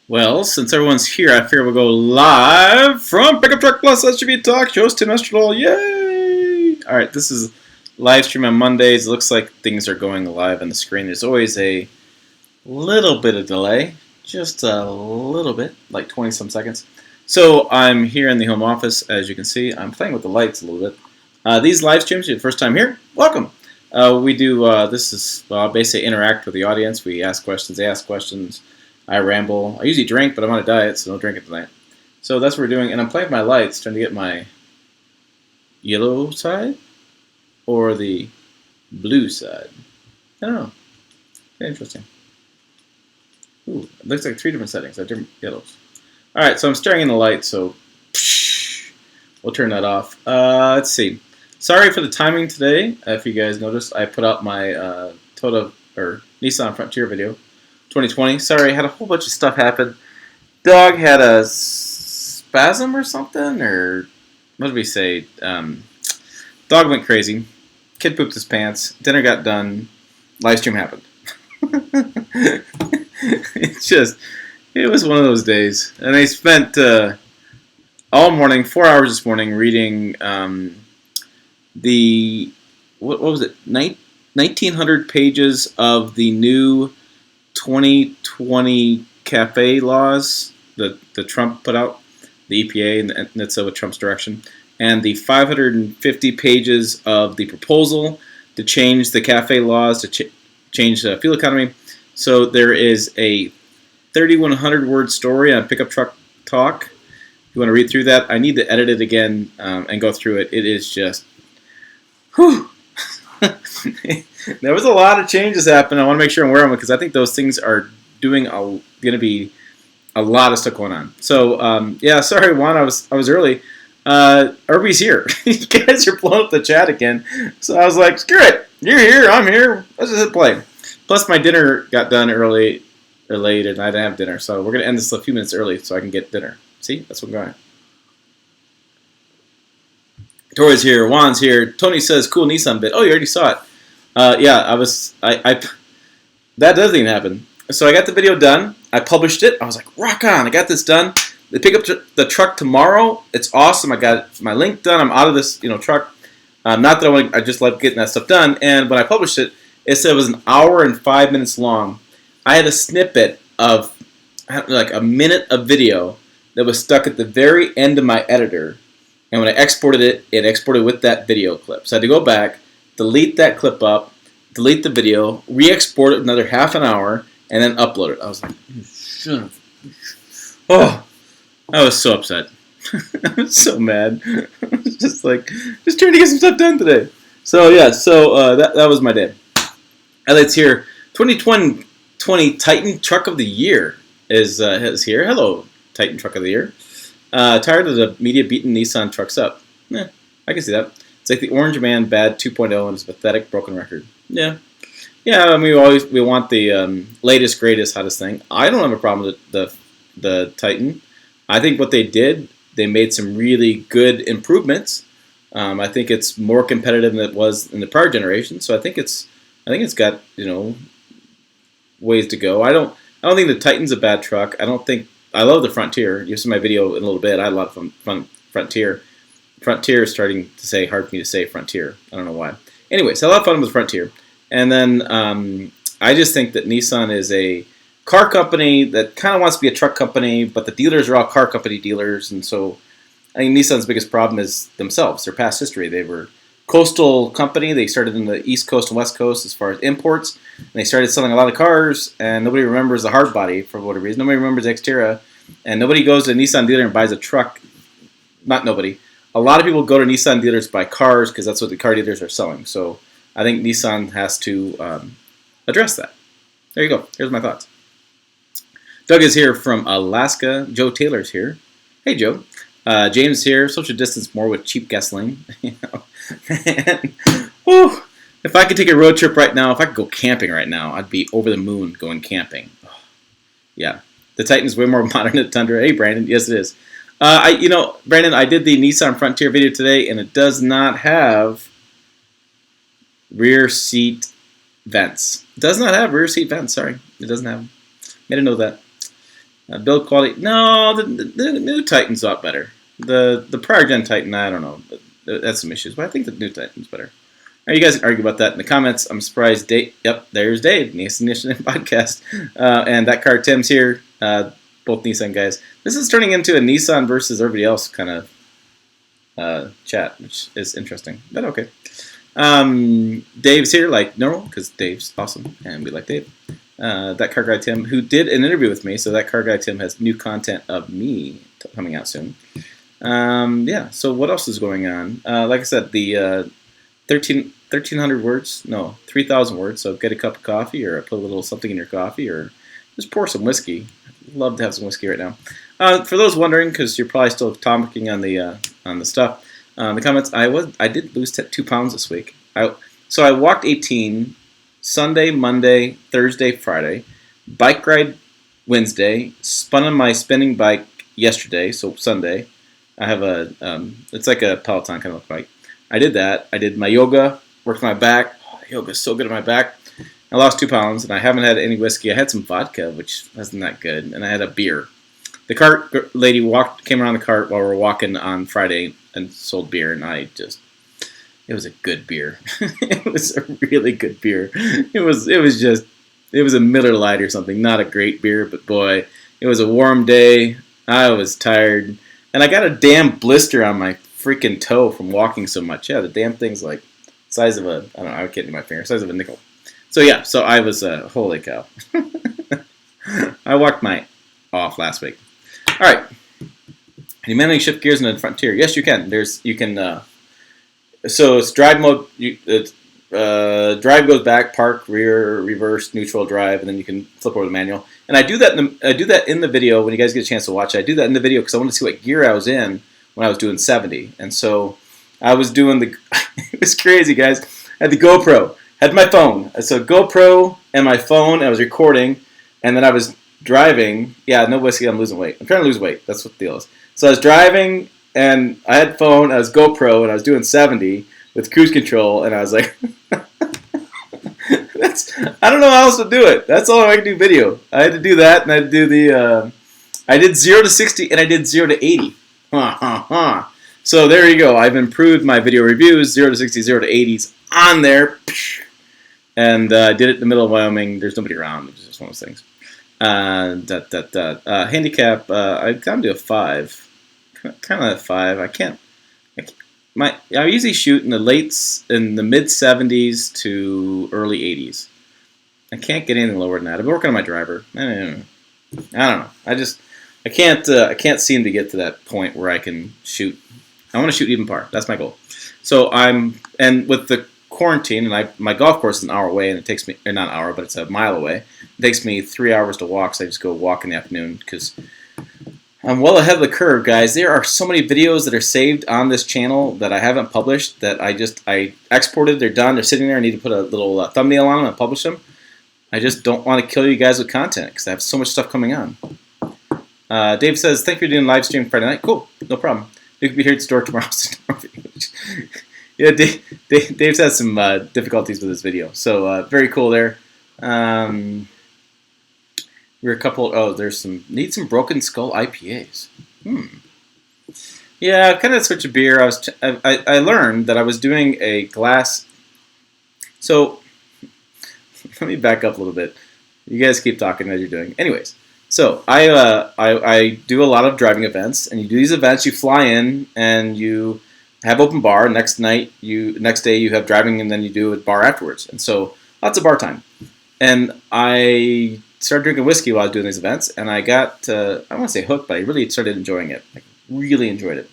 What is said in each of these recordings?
Well, since everyone's here, I figure we'll go live from Pickup Truck Plus SUV Talk. Host Tim Esterdahl. Yay! All right, this is live stream on Mondays. It looks like things are going live on the screen. There's always a little bit of delay, just a little bit, like 20 some seconds. So I'm here in the home office, as you can see. I'm playing with the lights a little bit. These live streams, you're the first time here, welcome. We do this is basically interact with the audience. We ask questions, they ask questions. I ramble. I usually drink, but I'm on a diet, so no drinking tonight. So that's what we're doing, and I'm playing with my lights, trying to get my yellow side or the blue side. I don't know. Very interesting. Ooh, it looks like 3 different settings. I have different yellows. All right, so I'm staring in the light, so we'll turn that off. Let's see. Sorry for the timing today. If you guys noticed, I put out my Nissan Frontier video. 2020. Sorry, I had a whole bunch of stuff happen. Dog had a spasm or something, or what did we say? Dog went crazy. Kid pooped his pants. Dinner got done. Live stream happened. It was one of those days. And I spent all morning, 4 hours this morning, reading what was it? 1,900 pages of the new 2020 cafe laws that Trump put out, the EPA, and that's with Trump's direction, and the 550 pages of the proposal to change the cafe laws to change the fuel economy. So there is a 3,100 word story on Pickup Truck Talk. If you want to read through that, I need to edit it again and go through it. It is just, whew. There was a lot of changes happening. I want to make sure I'm aware of them because I think those things are going to be a lot of stuff going on. So yeah, sorry, Juan, I was early. Irby's here. You guys are blowing up the chat again. So I was like, screw it, you're here, I'm here. Let's just hit play. Plus my dinner got done early or late, and I didn't have dinner, so we're gonna end this a few minutes early so I can get dinner. See, that's what I'm going. Tori's here, Juan's here. Tony says, cool Nissan bit. Oh, you already saw it. Yeah, that doesn't even happen. So I got the video done. I published it. I was like, rock on. I got this done. They pick up the truck tomorrow. It's awesome. I got my link done. I'm out of this, truck. Not that I just love getting that stuff done. And when I published it, it said it was an hour and 5 minutes long. I had a snippet of like a minute of video that was stuck at the very end of my editor. And when I exported it, it exported with that video clip. So I had to go back, delete that clip up, delete the video, re-export it another half an hour, and then upload it. I was like, shut up. Oh, I was so upset. I was so mad. I was just trying to get some stuff done today. So yeah, that was my day. Let's hear 2020 Titan Truck of the Year is here. Hello, Titan Truck of the Year. Tired of the media beating Nissan trucks up. I can see that. It's like the Orange Man Bad 2.0 and his pathetic broken record. Yeah. I mean, we want the latest, greatest, hottest thing. I don't have a problem with the Titan. I think what they did, they made some really good improvements. I think it's more competitive than it was in the prior generation. So I think it's got ways to go. I don't think the Titan's a bad truck. I love the Frontier. You'll see my video in a little bit. I had a lot of fun Frontier. Frontier is starting to say, hard for me to say Frontier. I don't know why. Anyways, I had a lot of fun with Frontier. And then I just think that Nissan is a car company that kind of wants to be a truck company, but the dealers are all car company dealers. And so I think Nissan's biggest problem is themselves, their past history. They were a coastal company. They started in the East Coast and West Coast as far as imports. And they started selling a lot of cars, and nobody remembers the hard body for whatever reason. Nobody remembers Xterra. And nobody goes to a Nissan dealer and buys a truck. Not nobody. A lot of people go to Nissan dealers to buy cars because that's what the car dealers are selling. So I think Nissan has to address that. There you go. Here's my thoughts. Doug is here from Alaska. Joe Taylor's here. Hey, Joe. James here. Social distance more with cheap gasoline. Man, whew. If I could take a road trip right now, if I could go camping right now, I'd be over the moon going camping. Oh, yeah. The Titan's way more modern than the Tundra. Hey, Brandon. Yes, it is. Brandon, I did the Nissan Frontier video today, and it does not have rear seat vents. It does not have rear seat vents. Sorry, it doesn't have them. I didn't know that. Build quality. No, the new Titan's a lot better. The prior gen Titan, I don't know. That's some issues, but I think the new Titan's better. All right, you guys can argue about that in the comments. I'm surprised. Dave, yep, there's Dave, Nissan podcast, and that car Tim's here. Both Nissan guys. This is turning into a Nissan versus everybody else kind of chat, which is interesting, but okay. Dave's here like normal because Dave's awesome and we like Dave. That car guy Tim, who did an interview with me, so that car guy Tim has new content of me coming out soon. Yeah, so what else is going on? Like I said, the 1,300 words, no, 3,000 words, so get a cup of coffee or put a little something in your coffee or just pour some whiskey. I'd love to have some whiskey right now. For those wondering, because you're probably still talking on the stuff, the comments, I did lose 2 pounds this week. So I walked 18 Sunday, Monday, Thursday, Friday, bike ride Wednesday, spun on my spinning bike yesterday, so Sunday. I have it's like a Peloton kind of bike. I did that. I did my yoga, worked my back. Oh, yoga is so good on my back. I lost 2 pounds, and I haven't had any whiskey. I had some vodka, which wasn't that good, and I had a beer. The cart lady came around the cart while we were walking on Friday and sold beer, and it was a good beer. It was a really good beer. It was a Miller Lite or something. Not a great beer, but boy, it was a warm day. I was tired, and I got a damn blister on my freaking toe from walking so much. Yeah, the damn thing's like size of I don't know, I can't do my finger, size of a nickel. So yeah, so I was holy cow. I walked my off last week. All right. Can you manually shift gears in the Frontier? Yes, you can. So it's drive mode. Drive goes back, park, rear, reverse, neutral, drive, and then you can flip over the manual. And I do that in the video when you guys get a chance to watch it. I do that in the video because I want to see what gear I was in when I was doing 70. And so I was doing it was crazy, guys. I had the GoPro, had my phone. So GoPro and my phone, I was recording, and then I was driving. Yeah, no whiskey, I'm losing weight. I'm trying to lose weight. That's what the deal is. So I was driving, and I had phone, I was GoPro, and I was doing 70 with cruise control, and I was like, I don't know how else to do it. That's all I can do video. I had to do that, and I had to do I did 0 to 60, and I did 0 to 80. So there you go. I've improved my video reviews, 0 to 60, 0 to 80s on there. And I did it in the middle of Wyoming. There's nobody around. It's just one of those things. Handicap, I kind of do a 5. Kind of a 5. I usually shoot in the mid 70s to early 80s. I can't get anything lower than that. I've been working on my driver. I don't know. I can't seem to get to that point where I can shoot. I want to shoot even par. That's my goal. So and with the quarantine, and my golf course is an hour away, and it takes me, or not an hour, but it's a mile away. It takes me 3 hours to walk, so I just go walk in the afternoon because I'm well ahead of the curve, guys. There are so many videos that are saved on this channel that I haven't published that I exported. They're done. They're sitting there. I need to put a little thumbnail on them and publish them. I just don't want to kill you guys with content because I have so much stuff coming on. Dave says, thank you for doing live stream Friday night. Cool. No problem. You can be here at the store tomorrow. Yeah, Dave's had some difficulties with this video. So very cool there. We're a couple. Oh, need some Broken Skull IPAs. Yeah, kind of switch a beer. I learned that I was doing a glass. So let me back up a little bit. You guys keep talking as you're doing. Anyways, so I do a lot of driving events, and you do these events. You fly in and you have open bar. Next day you have driving, and then you do a bar afterwards. And so lots of bar time. And I started drinking whiskey while I was doing these events, and I got, I don't want to say hooked, but I really started enjoying it. I really enjoyed it.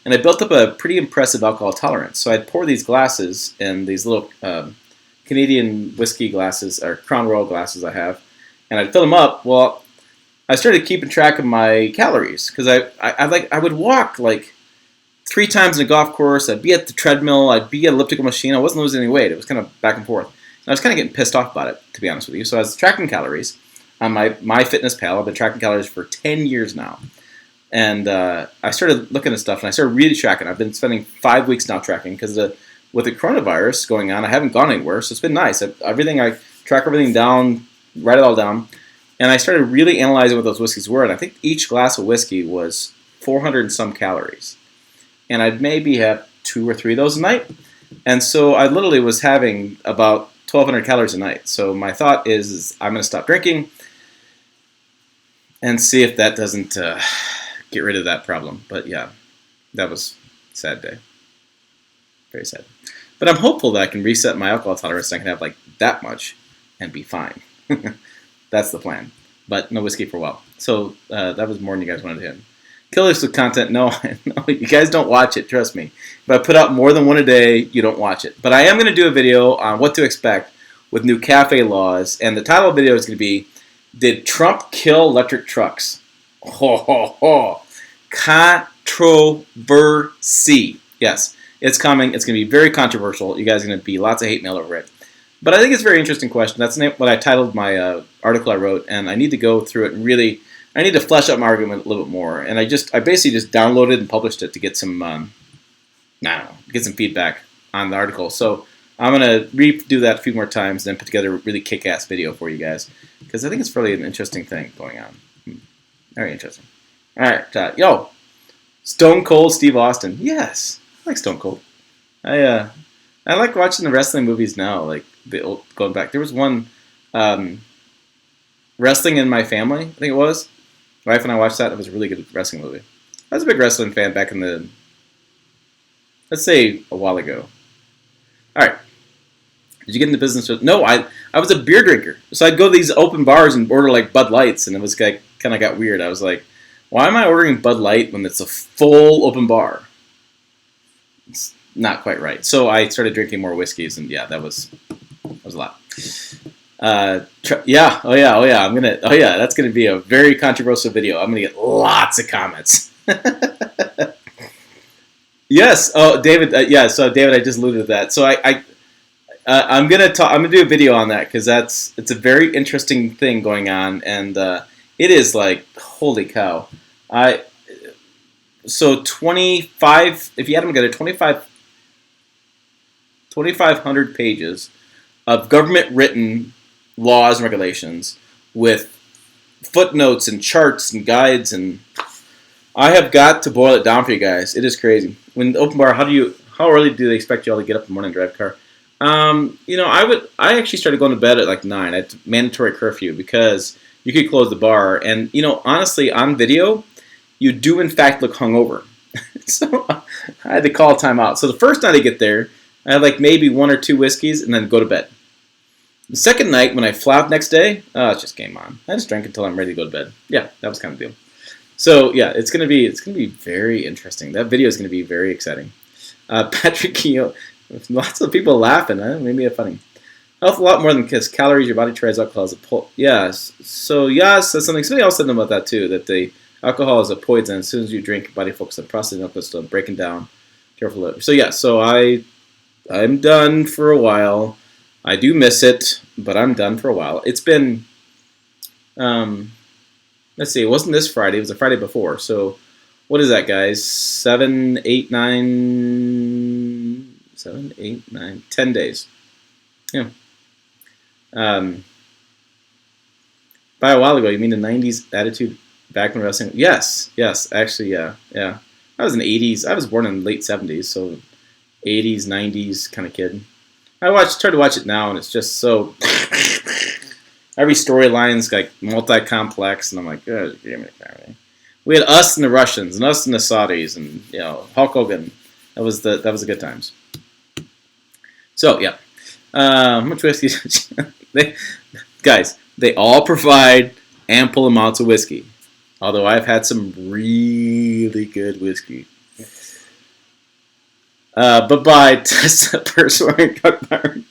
And I built up a pretty impressive alcohol tolerance. So I'd pour these glasses in these little Canadian whiskey glasses, or Crown Royal glasses I have, and I'd fill them up. Well, I started keeping track of my calories, because I would walk like 3 times in a golf course. I'd be at the treadmill. I'd be at an elliptical machine. I wasn't losing any weight. It was kind of back and forth. And I was kind of getting pissed off about it, to be honest with you. So I was tracking calories on my Fitness Pal. I've been tracking calories for 10 years now. And I started looking at stuff, and I started really tracking. I've been spending 5 weeks now tracking, because with the coronavirus going on, I haven't gone anywhere, so it's been nice. I track everything down, write it all down. And I started really analyzing what those whiskeys were, and I think each glass of whiskey was 400 and some calories. And I'd maybe have 2 or 3 of those a night. And so I literally was having about 1,200 calories a night. So my thought is I'm going to stop drinking and see if that doesn't get rid of that problem. But yeah, that was a sad day. Very sad. But I'm hopeful that I can reset my alcohol tolerance and I can have like that much and be fine. That's the plan. But no whiskey for a while. So that was more than you guys wanted to hear. Killers with content, no, you guys don't watch it, trust me. If I put out more than one a day, you don't watch it. But I am going to do a video on what to expect with new cafe laws. And the title of the video is going to be, Did Trump Kill Electric Trucks? Ho, ho, ho. Controversy. Yes, it's coming. It's going to be very controversial. You guys are going to be lots of hate mail over it. But I think it's a very interesting question. That's what I titled my article I wrote, and I need to go through it and really, I need to flesh out my argument a little bit more. And I basically just downloaded and published it to get some, get some feedback on the article. So I'm going to redo that a few more times and then put together a really kick-ass video for you guys, because I think it's really an interesting thing going on. Very interesting. All right, yo, Stone Cold Steve Austin. Yes, I like Stone Cold. I like watching the wrestling movies now, like the old, going back. There was one, Wrestling in My Family, I think it was. My wife and I watched that. It was a really good wrestling movie. I was a big wrestling fan back in the, let's say, a while ago. All right. Did you get into business? No, I was a beer drinker. So I'd go to these open bars and order like Bud Lights, and it was like, kind of got weird. I was like, why am I ordering Bud Light when it's a full open bar? It's not quite right. So I started drinking more whiskeys, and yeah, that was a lot. Yeah, oh yeah, that's gonna be a very controversial video. I'm gonna get lots of comments. Yes, oh David, yeah. So David, I just alluded to that. So I'm gonna do a video on that because it's a very interesting thing going on, and it is like holy cow. So 25. If you had them together, 2,500 pages of government written laws and regulations with footnotes and charts and guides, and I have got to boil it down for you guys. It is crazy. When the open bar, how early do they expect you all to get up in the morning and drive a car? I actually started going to bed at like 9. I had mandatory curfew because you could close the bar, and honestly, on video, you do in fact look hungover. So I had to call time out. So the first night I get there, I had like maybe 1 or 2 whiskeys and then go to bed. The second night, when I flew out next day, it's just game on. I just drank until I'm ready to go to bed. Yeah, that was kind of the deal. So yeah, it's gonna be very interesting. That video is gonna be very exciting. Patrick Keogh, lots of people laughing. Maybe it's funny. Health a lot more than kiss. Calories, your body tries alcohol as a yes. So yes, that's something. Somebody else said about that too. That the alcohol is a poison. As soon as you drink, your body focuses on processing alcohol, still breaking down. Careful. So yeah. So I'm done for a while. I do miss it, but I'm done for a while. It's been, let's see, it wasn't this Friday. It was the Friday before. So what is that, guys? 7, 8, 9, 10 days. Yeah. By a while ago, you mean the 90s attitude back when wrestling? Yes, actually, yeah. I was in the 80s. I was born in the late 70s, so 80s, 90s kind of kid. I tried to watch it now, and it's just so every storyline's like multi-complex, and I'm like, oh, give me the camera. We had us and the Russians, and us and the Saudis, and Hulk Hogan. That was the good times. So yeah, how much whiskey? Guys, they all provide ample amounts of whiskey. Although I've had some really good whiskey. But by test wearing duck barn.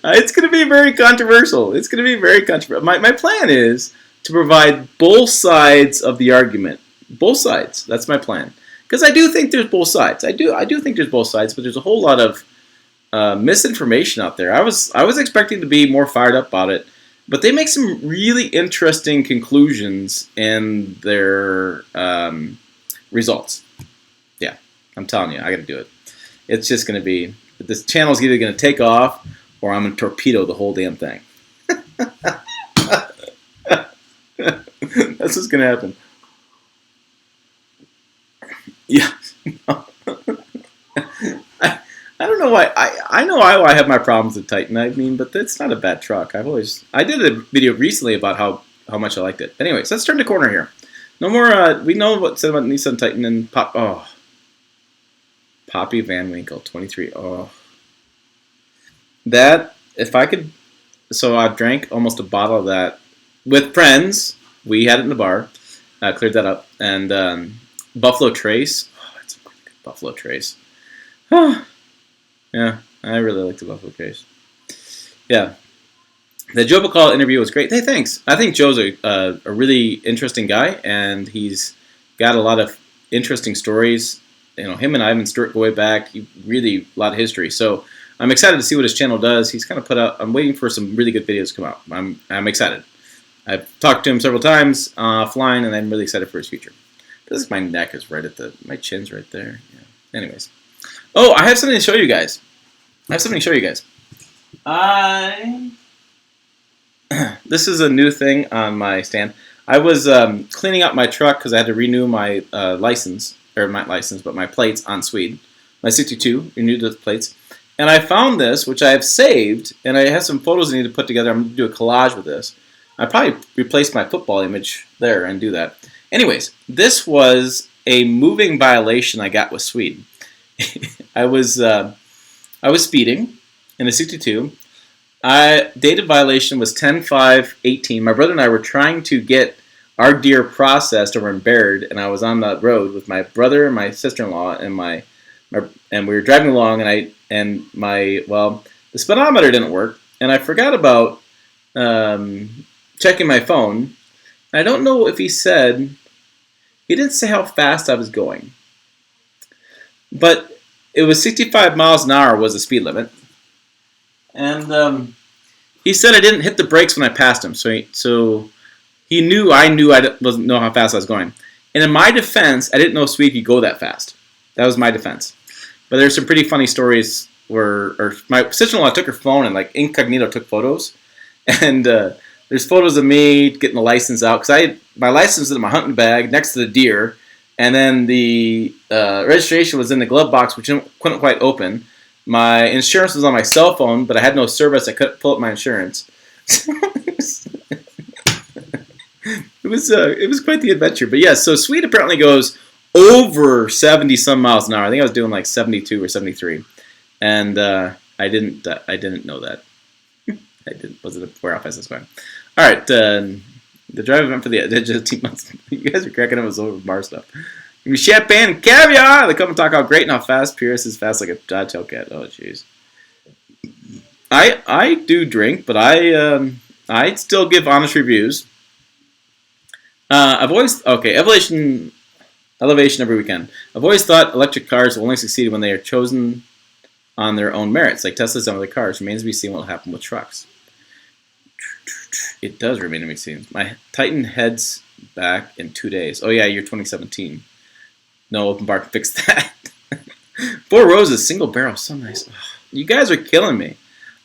It's going to be very controversial. My plan is to provide both sides of the argument. Both sides. That's my plan. Because I do think there's both sides. I do think there's both sides, but there's a whole lot of misinformation out there. I was expecting to be more fired up about it, but they make some really interesting conclusions in their results. Yeah, I'm telling you, I got to do it. It's just going to be, this channel's either going to take off or I'm going to torpedo the whole damn thing. That's what's gonna happen. Yeah. I don't know why. I know why I have my problems with Titan. I mean, but it's not a bad truck. I did a video recently about how much I liked it. Anyways, let's turn the corner here. No more. We know what's said about Nissan Titan and Poppy Van Winkle 23. Oh, that if I could. So I drank almost a bottle of that with friends. We had it in the bar. Cleared that up. And Buffalo Trace. Oh, it's a really good Buffalo Trace. Yeah, I really like the Buffalo Trace. Yeah. The Joe Bacall interview was great. Hey, thanks. I think Joe's a really interesting guy, and he's got a lot of interesting stories. You know, him and Ivan Stewart go way back. Really, a lot of history. So I'm excited to see what his channel does. He's kind of put out. I'm waiting for some really good videos to come out. I'm excited. I've talked to him several times offline, and I'm really excited for his future. This is my neck is right at my chin's right there. Yeah. Anyways, oh, I have something to show you guys. This is a new thing on my stand. I was cleaning up my truck because I had to renew my license, or not license, but my plates on Swede. My 62, renewed the plates. And I found this, which I have saved, and I have some photos I need to put together. I'm going to do a collage with this. I probably replace my football image there and do that. Anyways, this was a moving violation I got with Swede. I was speeding in a 62. Dated violation was 10/5/18. My brother and I were trying to get our deer processed over in Baird, and I was on the road with my brother and my sister-in-law and we were driving along, the speedometer didn't work, and I forgot about checking my phone. I don't know if he didn't say how fast I was going, but it was 65 miles an hour was the speed limit. And he said I didn't hit the brakes when I passed him, so he knew I didn't know how fast I was going. And in my defense, I didn't know Swede could go that fast. That was my defense. But there's some pretty funny stories where my sister-in-law took her phone and like incognito took photos, and there's photos of me getting the license out because my license was in my hunting bag next to the deer, and then the registration was in the glove box, which I couldn't quite open. My insurance was on my cell phone, but I had no service. I couldn't pull up my insurance. It was quite the adventure. But yeah, so Swede apparently goes over 70 some miles an hour. I think I was doing like 72 or 73, and I didn't know that. Wasn't aware how fast I was going. All right, the drive event for the Digital Team Months. You guys are cracking up with over bar stuff. Give me champagne and caviar. They come and talk how great and how fast Pierce is fast like a dog-tailed cat. Oh, jeez. I do drink, but I still give honest reviews. Elevation every weekend. I've always thought electric cars will only succeed when they are chosen on their own merits, like Tesla's done with their cars. Remains to be seen what will happen with trucks. It does remain to be seen. My Titan heads back in 2 days. Oh yeah, year 2017. No open bar can fix that. 4 Roses, single barrel, so nice. Oh, you guys are killing me.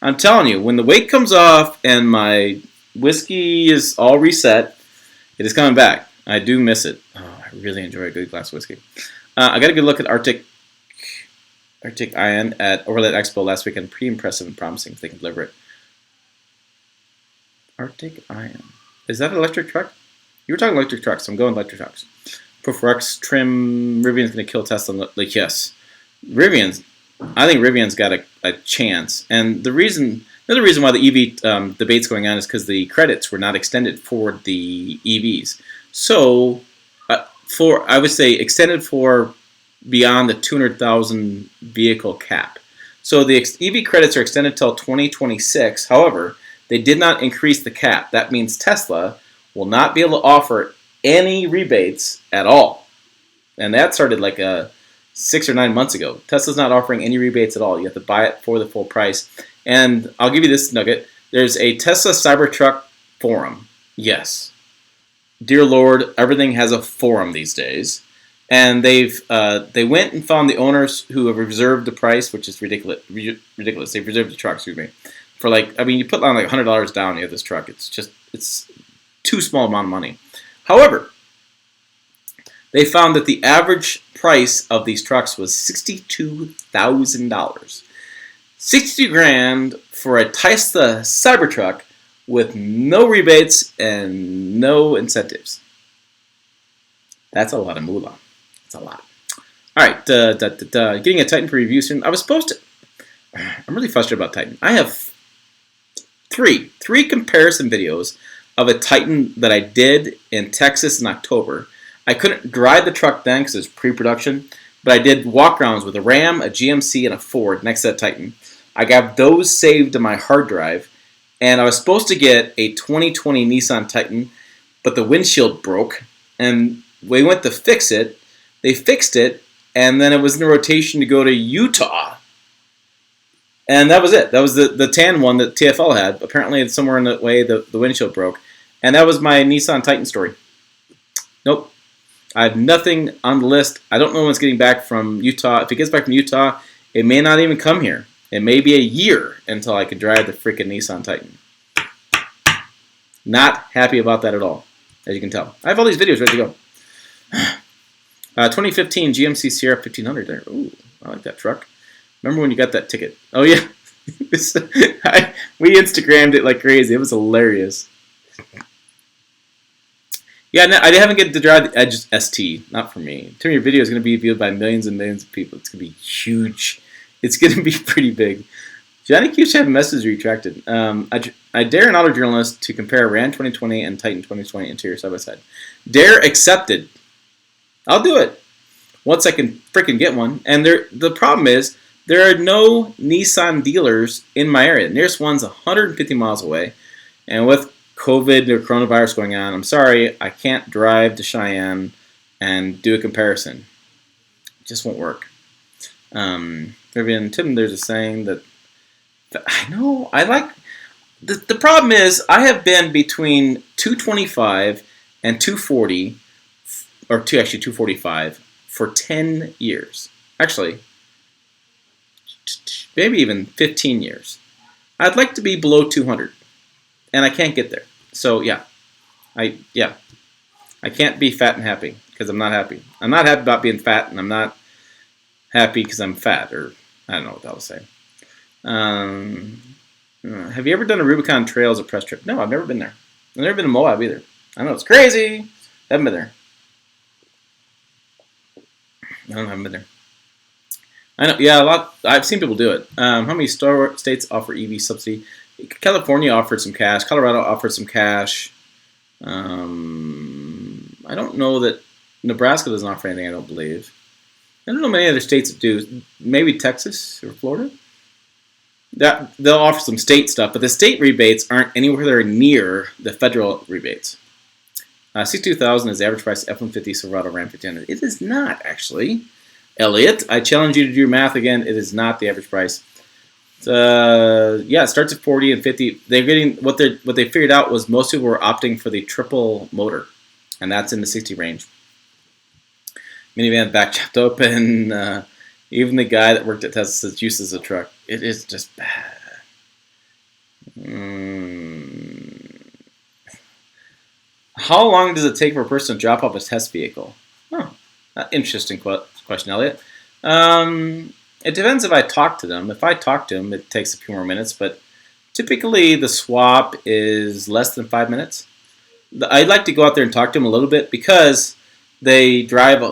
I'm telling you, when the weight comes off and my whiskey is all reset, it is coming back. I do miss it. Oh, I really enjoy a good glass of whiskey. I got a good look at Arctic Iron at Overland Expo last weekend. Pretty impressive and promising if they can deliver it. Arctic Iron. Is that an electric truck? You were talking electric trucks. I'm going electric trucks. Perforx trim. Rivian's going to kill Tesla. Like, yes. I think Rivian's got a chance. And another reason why the EV debate's going on is because the credits were not extended for the EVs. So, I would say extended for beyond the 200,000 vehicle cap. So the EV credits are extended till 2026. However, they did not increase the cap. That means Tesla will not be able to offer any rebates at all. And that started like 6 or 9 months ago. Tesla's not offering any rebates at all. You have to buy it for the full price. And I'll give you this nugget. There's a Tesla Cybertruck forum. Yes. Dear Lord, everything has a forum these days. And they went and found the owners who have reserved the price, which is ridiculous. They've reserved the truck, excuse me. For you put on like $100 down, you have this truck. It's too small amount of money. However, they found that the average price of these trucks was $62,000. 62 grand for a Tesla Cybertruck with no rebates and no incentives. That's a lot of moolah. That's a lot. All right, getting a Titan for review soon. I was supposed to. I'm really frustrated about Titan. I have three comparison videos of a Titan that I did in Texas in October. I couldn't drive the truck then because it was pre-production, but I did walk-arounds with a Ram, a GMC, and a Ford next to that Titan. I got those saved to my hard drive, and I was supposed to get a 2020 Nissan Titan, but the windshield broke, and we went to fix it. They fixed it, and then it was in a rotation to go to Utah. And that was it. That was the tan one that TFL had. Apparently, somewhere in the way, the windshield broke. And that was my Nissan Titan story. Nope. I have nothing on the list. I don't know when it's getting back from Utah. If it gets back from Utah, it may not even come here. It may be a year until I can drive the freaking Nissan Titan. Not happy about that at all, as you can tell. I have all these videos ready to go. 2015 GMC Sierra 1500 there. Ooh, I like that truck. Remember when you got that ticket? Oh, yeah. We Instagrammed it like crazy. It was hilarious. Yeah, no, I haven't get to drive the Edge ST. Not for me. Tell me, your video is going to be viewed by millions and millions of people. It's going to be huge. It's going to be pretty big. Johnny Q should have a message retracted. I dare an auto journalist to compare Ram 2020 and Titan 2020 interior side by side. Dare accepted. I'll do it once I can freaking get one. And the problem is there are no Nissan dealers in my area. The nearest one's 150 miles away. And with COVID or coronavirus going on, I'm sorry, I can't drive to Cheyenne and do a comparison. It just won't work. Tim, there's a saying that I know, I like, the problem is I have been between 225 and 240, or actually 245, for 10 years. Actually, maybe even 15 years. I'd like to be below 200, and I can't get there. So yeah, I can't be fat and happy because I'm not happy. I'm not happy about being fat, and I'm not happy because I'm fat, or I don't know what that will say. Have you ever done a Rubicon Trail as a press trip? No, I've never been there. I've never been to Moab either. I know it's crazy. I haven't been there. I haven't been there. I know, yeah, a lot. I've seen people do it. How many states offer EV subsidy? California offered some cash. Colorado offered some cash. I don't know that Nebraska doesn't offer anything. I don't believe. I don't know many other states that do. Maybe Texas or Florida. They'll offer some state stuff, but the state rebates aren't anywhere near the federal rebates. $62,000 is the average price of F-150 Silverado Ram 1500. It is not, actually. Elliot, I challenge you to do your math again. It is not the average price. Yeah, it starts at 40 and 50. They're getting what they figured out was most people were opting for the triple motor, and that's in the 60 range. Minivan back chopped open. Even the guy that worked at Tesla says uses a truck. It is just bad. How long does it take for a person to drop off a test vehicle? Oh, interesting question, Elliot. It depends if I talk to them. If I talk to them, it takes a few more minutes, but typically the swap is less than 5 minutes. I'd like to go out there and talk to them a little bit because they drive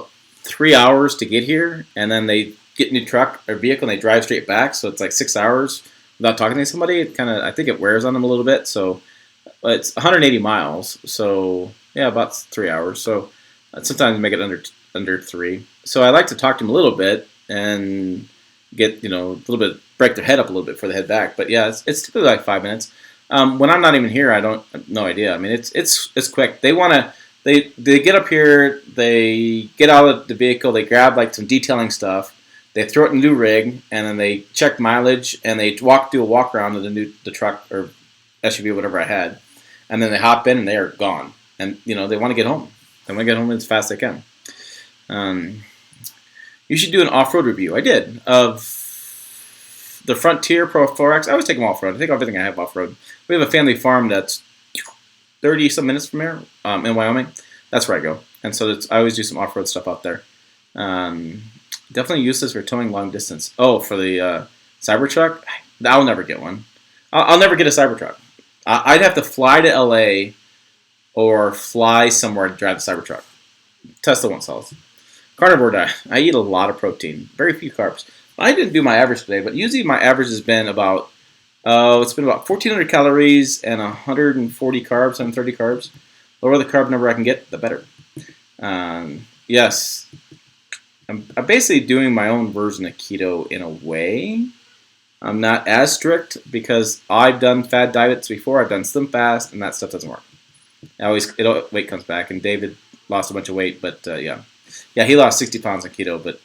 3 hours to get here, and then they get a new truck or vehicle and they drive straight back, so it's like 6 hours without talking to somebody. It I think it wears on them a little bit. So it's 180 miles, so yeah, about 3 hours. So sometimes make it under 3. So I like to talk to them a little bit and get a little bit, break their head up a little bit before they head back. But yeah, it's typically like 5 minutes. When I'm not even here, I have no idea. I mean, it's quick. They get up here, they get out of the vehicle, they grab like some detailing stuff, they throw it in the new rig, and then they check mileage, and they do a walk around of the truck or SUV or whatever I had, and then they hop in and they are gone. And they want to get home. They want to get home as fast as they can. You should do an off-road review. I did of the Frontier Pro 4X. I always take them off-road. I take everything I have off-road. We have a family farm that's 30-some minutes from here in Wyoming. That's where I go. And so I always do some off-road stuff out there. Um, Definitely useless for towing long distance. Oh, for the Cybertruck? I'll never get one. I'll never get a Cybertruck. I'd have to fly to LA or fly somewhere to drive the Cybertruck. Tesla won't sell it. Carnivore diet. I eat a lot of protein, very few carbs. I didn't do my average today, but usually my average has been about it's been about 1,400 calories and 140 carbs, 130 carbs. The lower the carb number I can get, the better. Yes, I'm basically doing my own version of keto in a way. I'm not as strict because I've done fad diets before. I've done Slim Fast, and that stuff doesn't work. Weight comes back, and David lost a bunch of weight, but yeah, he lost 60 pounds on keto, but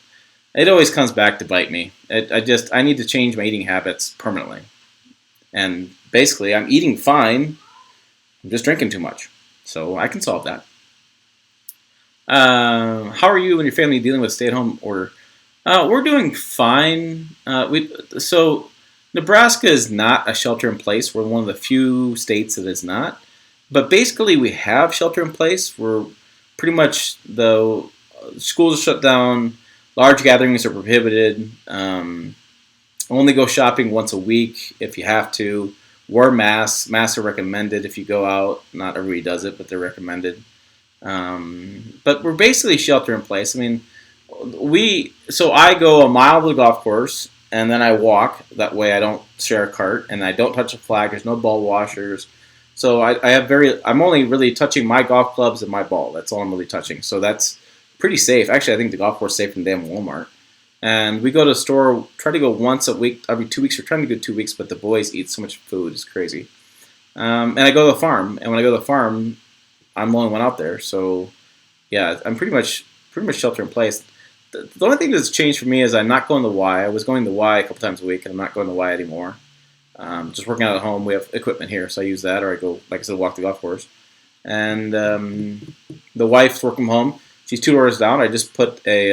it always comes back to bite me. I need to change my eating habits permanently, and basically, I'm eating fine. I'm just drinking too much, so I can solve that. How are you and your family dealing with stay-at-home order? We're doing fine. So Nebraska is not a shelter-in-place. We're one of the few states that is not. But basically, we have shelter-in-place. We're pretty much the schools are shut down. Large gatherings are prohibited. Only go shopping once a week if you have to. Wear masks. Masks are recommended if you go out. Not everybody does it, but they're recommended. But we're basically shelter in place. I mean, I go a mile to the golf course, and then I walk. That way I don't share a cart, and I don't touch a flag. There's no ball washers. So I'm only really touching my golf clubs and my ball. That's all I'm really touching. So that's pretty safe. Actually, I think the golf course is safer than damn Walmart. And we go to the store, try to go once a week, every 2 weeks. We're trying to go 2 weeks, but the boys eat so much food. It's crazy. And I go to the farm, and when I go to the farm, I'm the only one out there. So, yeah, I'm pretty much shelter in place. The only thing that's changed for me is I'm not going to Y. I was going to Y a couple times a week, and I'm not going to Y anymore. Just working out at home. We have equipment here, so I use that, or I go, like I said, walk the golf course. And the wife's working from home. She's 2 doors down. I just put a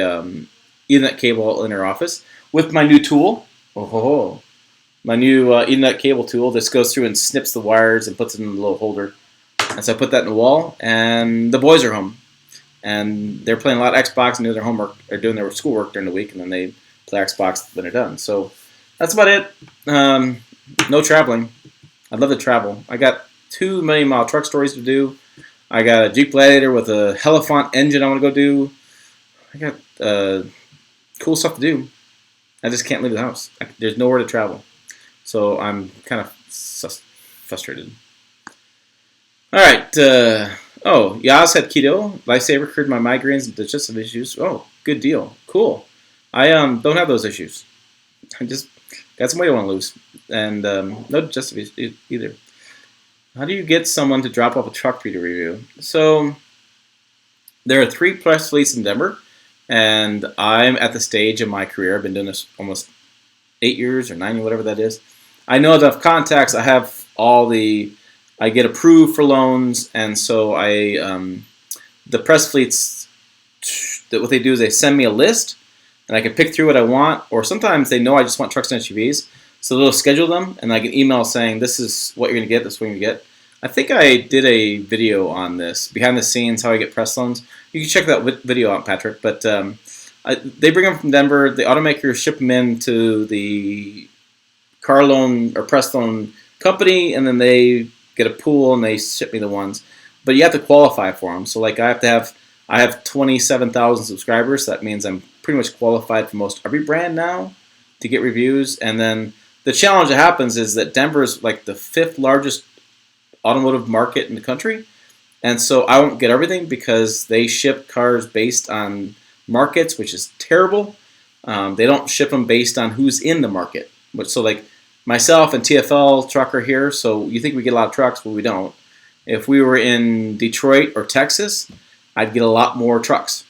Ethernet cable in her office with my new tool. My new Ethernet cable tool. This goes through and snips the wires and puts it in a little holder. And so I put that in the wall, and the boys are home. And they're playing a lot of Xbox and doing their homework, or doing their schoolwork during the week, and then they play Xbox when they're done. So that's about it. No traveling. I'd love to travel. I got 2 million-mile truck stories to do. I got a Jeep Gladiator with a Helifont engine I want to go do. I got cool stuff to do. I just can't leave the house. There's nowhere to travel. So I'm kind of frustrated. All right. Yaz had keto. Lifesaver cured my migraines and digestive issues. Oh, good deal. Cool. I don't have those issues. I just got some weight I want to lose. And no digestive issues either. How do you get someone to drop off a truck for you to review? So there are 3 press fleets in Denver. And I'm at the stage in my career. I've been doing this almost 8 years or 9 years, whatever that is. I know enough contacts. I have I get approved for loans, and so the press fleets, what they do is they send me a list, and I can pick through what I want, or sometimes they know I just want trucks and SUVs, so they'll schedule them, and I get email saying, this is what you're going to get, this is what you're going to get. I think I did a video on this, behind the scenes, how I get press loans. You can check that video out, Patrick, but they bring them from Denver, the automakers ship them in to the car loan or press loan company, and then they get a pool and they ship me the ones. But you have to qualify for them. So like I have 27,000 subscribers. So that means I'm pretty much qualified for most every brand now to get reviews. And then the challenge that happens is that Denver is like the 5th largest automotive market in the country. And so I won't get everything because they ship cars based on markets, which is terrible. They don't ship them based on who's in the market. So like myself and TFL truck are here, so you think we get a lot of trucks, but we don't. If we were in Detroit or Texas, I'd get a lot more trucks.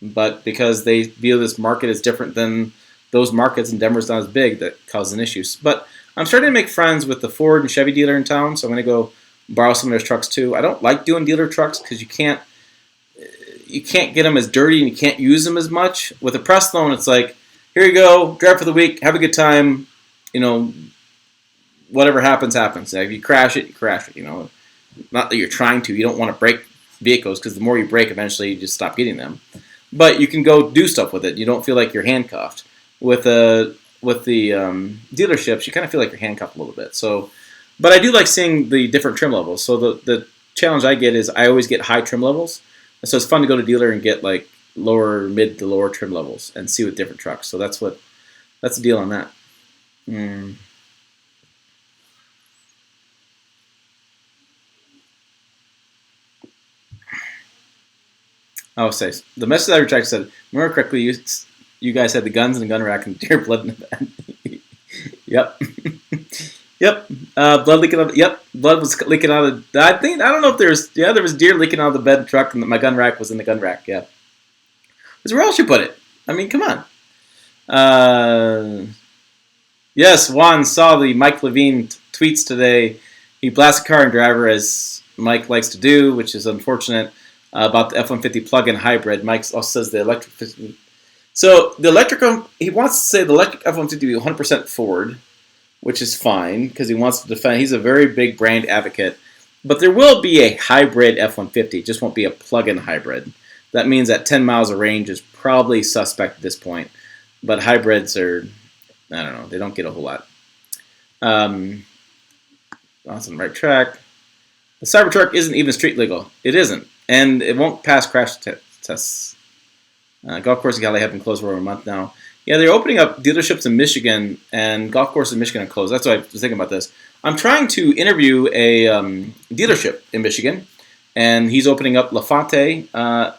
But because they view this market as different than those markets, and Denver's not as big, that causes issues. But I'm starting to make friends with the Ford and Chevy dealer in town, so I'm going to go borrow some of their trucks too. I don't like doing dealer trucks because you can't get them as dirty and you can't use them as much. With a press loan, it's like, here you go, drive for the week, have a good time, whatever happens, happens. If you crash it, you crash it, Not that you're trying to. You don't want to break vehicles because the more you break, eventually you just stop getting them. But you can go do stuff with it. You don't feel like you're handcuffed. With the dealerships, you kind of feel like you're handcuffed a little bit. So, but I do like seeing the different trim levels. So the challenge I get is I always get high trim levels. And so it's fun to go to dealer and get like mid to lower trim levels and see with different trucks. So that's the deal on that. Oh, say the message I retracted said, remember correctly, you guys had the guns in the gun rack and deer blood in the bed. Yep. Yep. Blood leaking out. Yep. Blood was leaking out of. I don't know if there was deer leaking out of the bed truck, and my gun rack was in the gun rack. Yeah. Because where else you put it? I mean, come on. Yes, Juan saw the Mike Levine tweets today. He blasted car and driver as Mike likes to do, which is unfortunate. About the F-150 plug-in hybrid. Mike also says the electric. So the electric, he wants to say the electric F-150 be 100% Ford, which is fine because he wants to defend. He's a very big brand advocate, but there will be a hybrid F-150. It just won't be a plug-in hybrid. That means that 10 miles of range is probably suspect at this point. But hybrids are, I don't know, they don't get a whole lot. On the right track. The Cybertruck isn't even street legal. It isn't. And it won't pass crash tests. Golf course in Cali have been closed for over a month now. Yeah, they're opening up dealerships in Michigan, and golf courses in Michigan are closed. That's why I was thinking about this. I'm trying to interview a dealership in Michigan, and he's opening up LaFonte.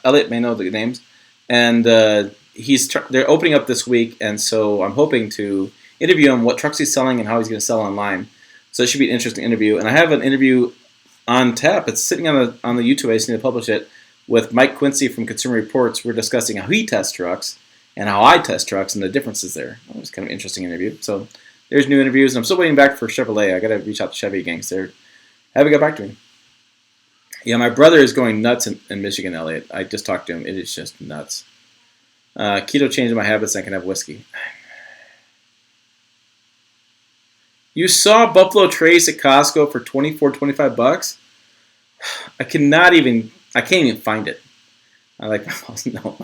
Elliot may know the names. And they're opening up this week, and so I'm hoping to interview him, what trucks he's selling and how he's going to sell online. So it should be an interesting interview. And I have an interview on tap. It's sitting on the YouTube. I just need to publish it with Mike Quincy from Consumer Reports. We're discussing how he tests trucks and how I test trucks and the differences there. It was kind of an interesting interview. So there's new interviews, and I'm still waiting back for Chevrolet. I got to reach out to Chevy again because they haven't got back to me. Yeah, my brother is going nuts in Michigan, Elliot. I just talked to him. It is just nuts. Keto changed my habits and I can have whiskey. You saw Buffalo Trace at Costco for $24-25? I can't even find it. I like no.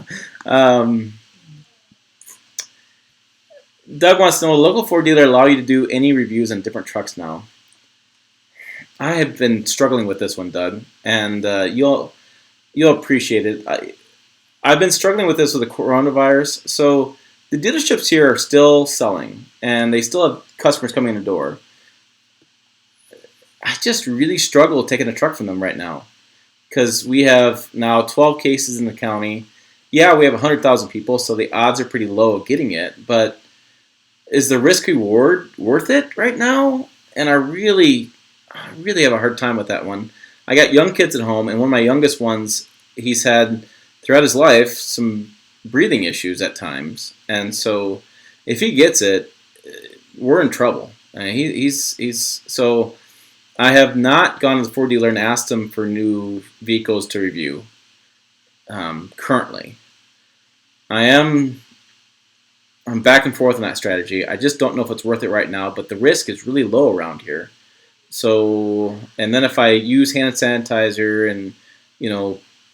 Doug wants to know, will a local Ford dealer allow you to do any reviews on different trucks now? I have been struggling with this one, Doug, and you'll appreciate it. I've been struggling with this with the coronavirus. So the dealerships here are still selling, and they still have customers coming in the door. I just really struggle taking a truck from them right now because we have now 12 cases in the county. Yeah, we have 100,000 people, so the odds are pretty low of getting it. But is the risk reward worth it right now? And I really have a hard time with that one. I got young kids at home, and one of my youngest ones, he's had throughout his life some breathing issues at times, and so if he gets it, we're in trouble. So I have not gone to the Ford dealer and asked him for new vehicles to review currently. I'm back and forth on that strategy. I just don't know if it's worth it right now, but the risk is really low around here. So, and then if I use hand sanitizer and,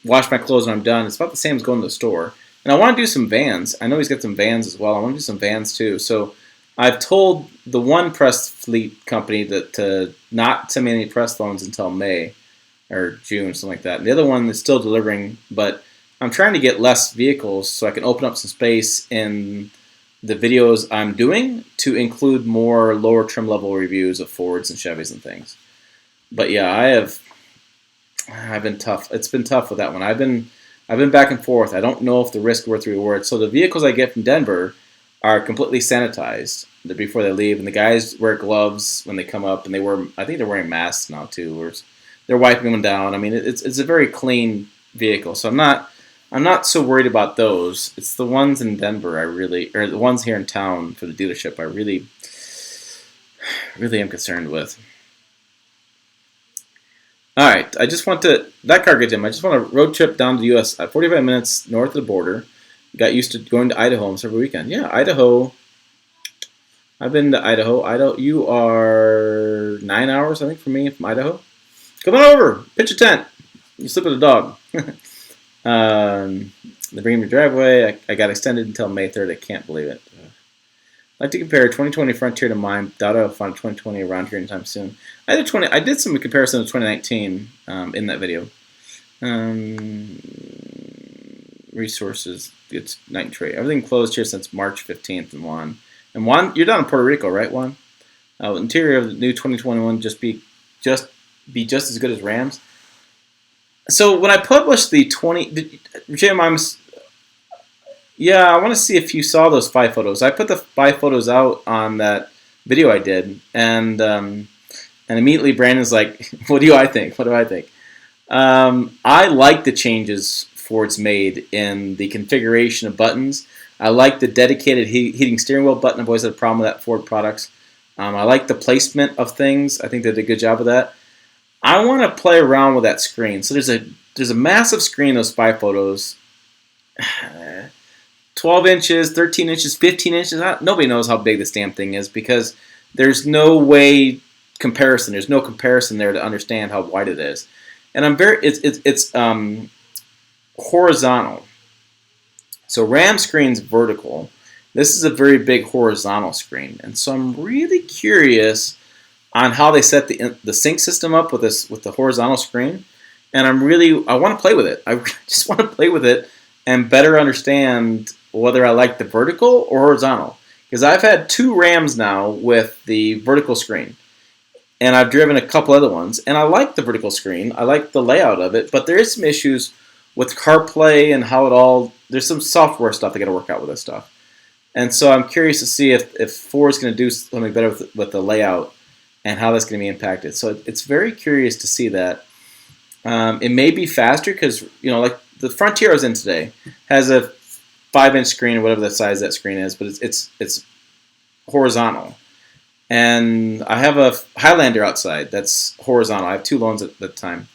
wash my clothes when I'm done, it's about the same as going to the store. And I want to do some vans. I know he's got some vans as well. I want to do some vans too. So I've told the one press fleet company that to not send me any press loans until May or June, something like that. And the other one is still delivering, but I'm trying to get less vehicles so I can open up some space in the videos I'm doing to include more lower trim level reviews of Fords and Chevys and things. But yeah, I've been tough. It's been tough with that one. I've been back and forth. I don't know if the risk worth the reward. So the vehicles I get from Denver are completely sanitized before they leave, and the guys wear gloves when they come up, and I think they're wearing masks now too, or they're wiping them down. I mean, it's a very clean vehicle, so I'm not so worried about those. It's the ones in Denver or the ones here in town for the dealership I really am concerned with. All right, I just want that car gets him. I just want a road trip down to the U.S. 45 minutes north of the border. Got used to going to Idaho almost every weekend. Yeah, Idaho. I've been to Idaho. You are 9 hours, I think, from me, from Idaho. Come on over. Pitch a tent. You slip with a dog. The Bremer driveway, I got extended until May 3rd. I can't believe it. I'd like to compare 2020 Frontier to mine. Doubt I'll find 2020 around here anytime soon. I did some comparison of 2019 in that video. Resources, it's night and trade. Everything closed here since March 15th in Juan. And Juan, you're down in Puerto Rico, right, Juan? Interior of the new 2021 just be just as good as Rams. So when I published the 20, Jim, yeah, I want to see if you saw those 5 photos. I put the 5 photos out on that video I did, and immediately Brandon's like, "What do I think? What do I think?" I like the changes Ford's made in the configuration of buttons. I like the dedicated heating steering wheel button. I've always had a problem with that Ford products. I like the placement of things. I think they did a good job of that. I want to play around with that screen. So there's a massive screen, those 5 photos. 12 inches, 13 inches, 15 inches. Nobody knows how big this damn thing is because there's no way comparison. There's no comparison there to understand how wide it is. And it's horizontal. So RAM screen's vertical. This is a very big horizontal screen, and so I'm really curious on how they set the sync system up with the horizontal screen, and I want to play with it. I just want to play with it and better understand whether I like the vertical or horizontal, because I've had 2 Rams now with the vertical screen, and I've driven a couple other ones, and I like the vertical screen. I like the layout of it, but there is some issues with CarPlay and how it all. There's some software stuff they got to work out with this stuff. And so I'm curious to see if Ford's going to do something better with the layout and how that's going to be impacted. So it's very curious to see that. It may be faster because, like the Frontier I was in today has a 5-inch screen or whatever the size that screen is, but it's horizontal. And I have a Highlander outside that's horizontal. I have 2 loans at the time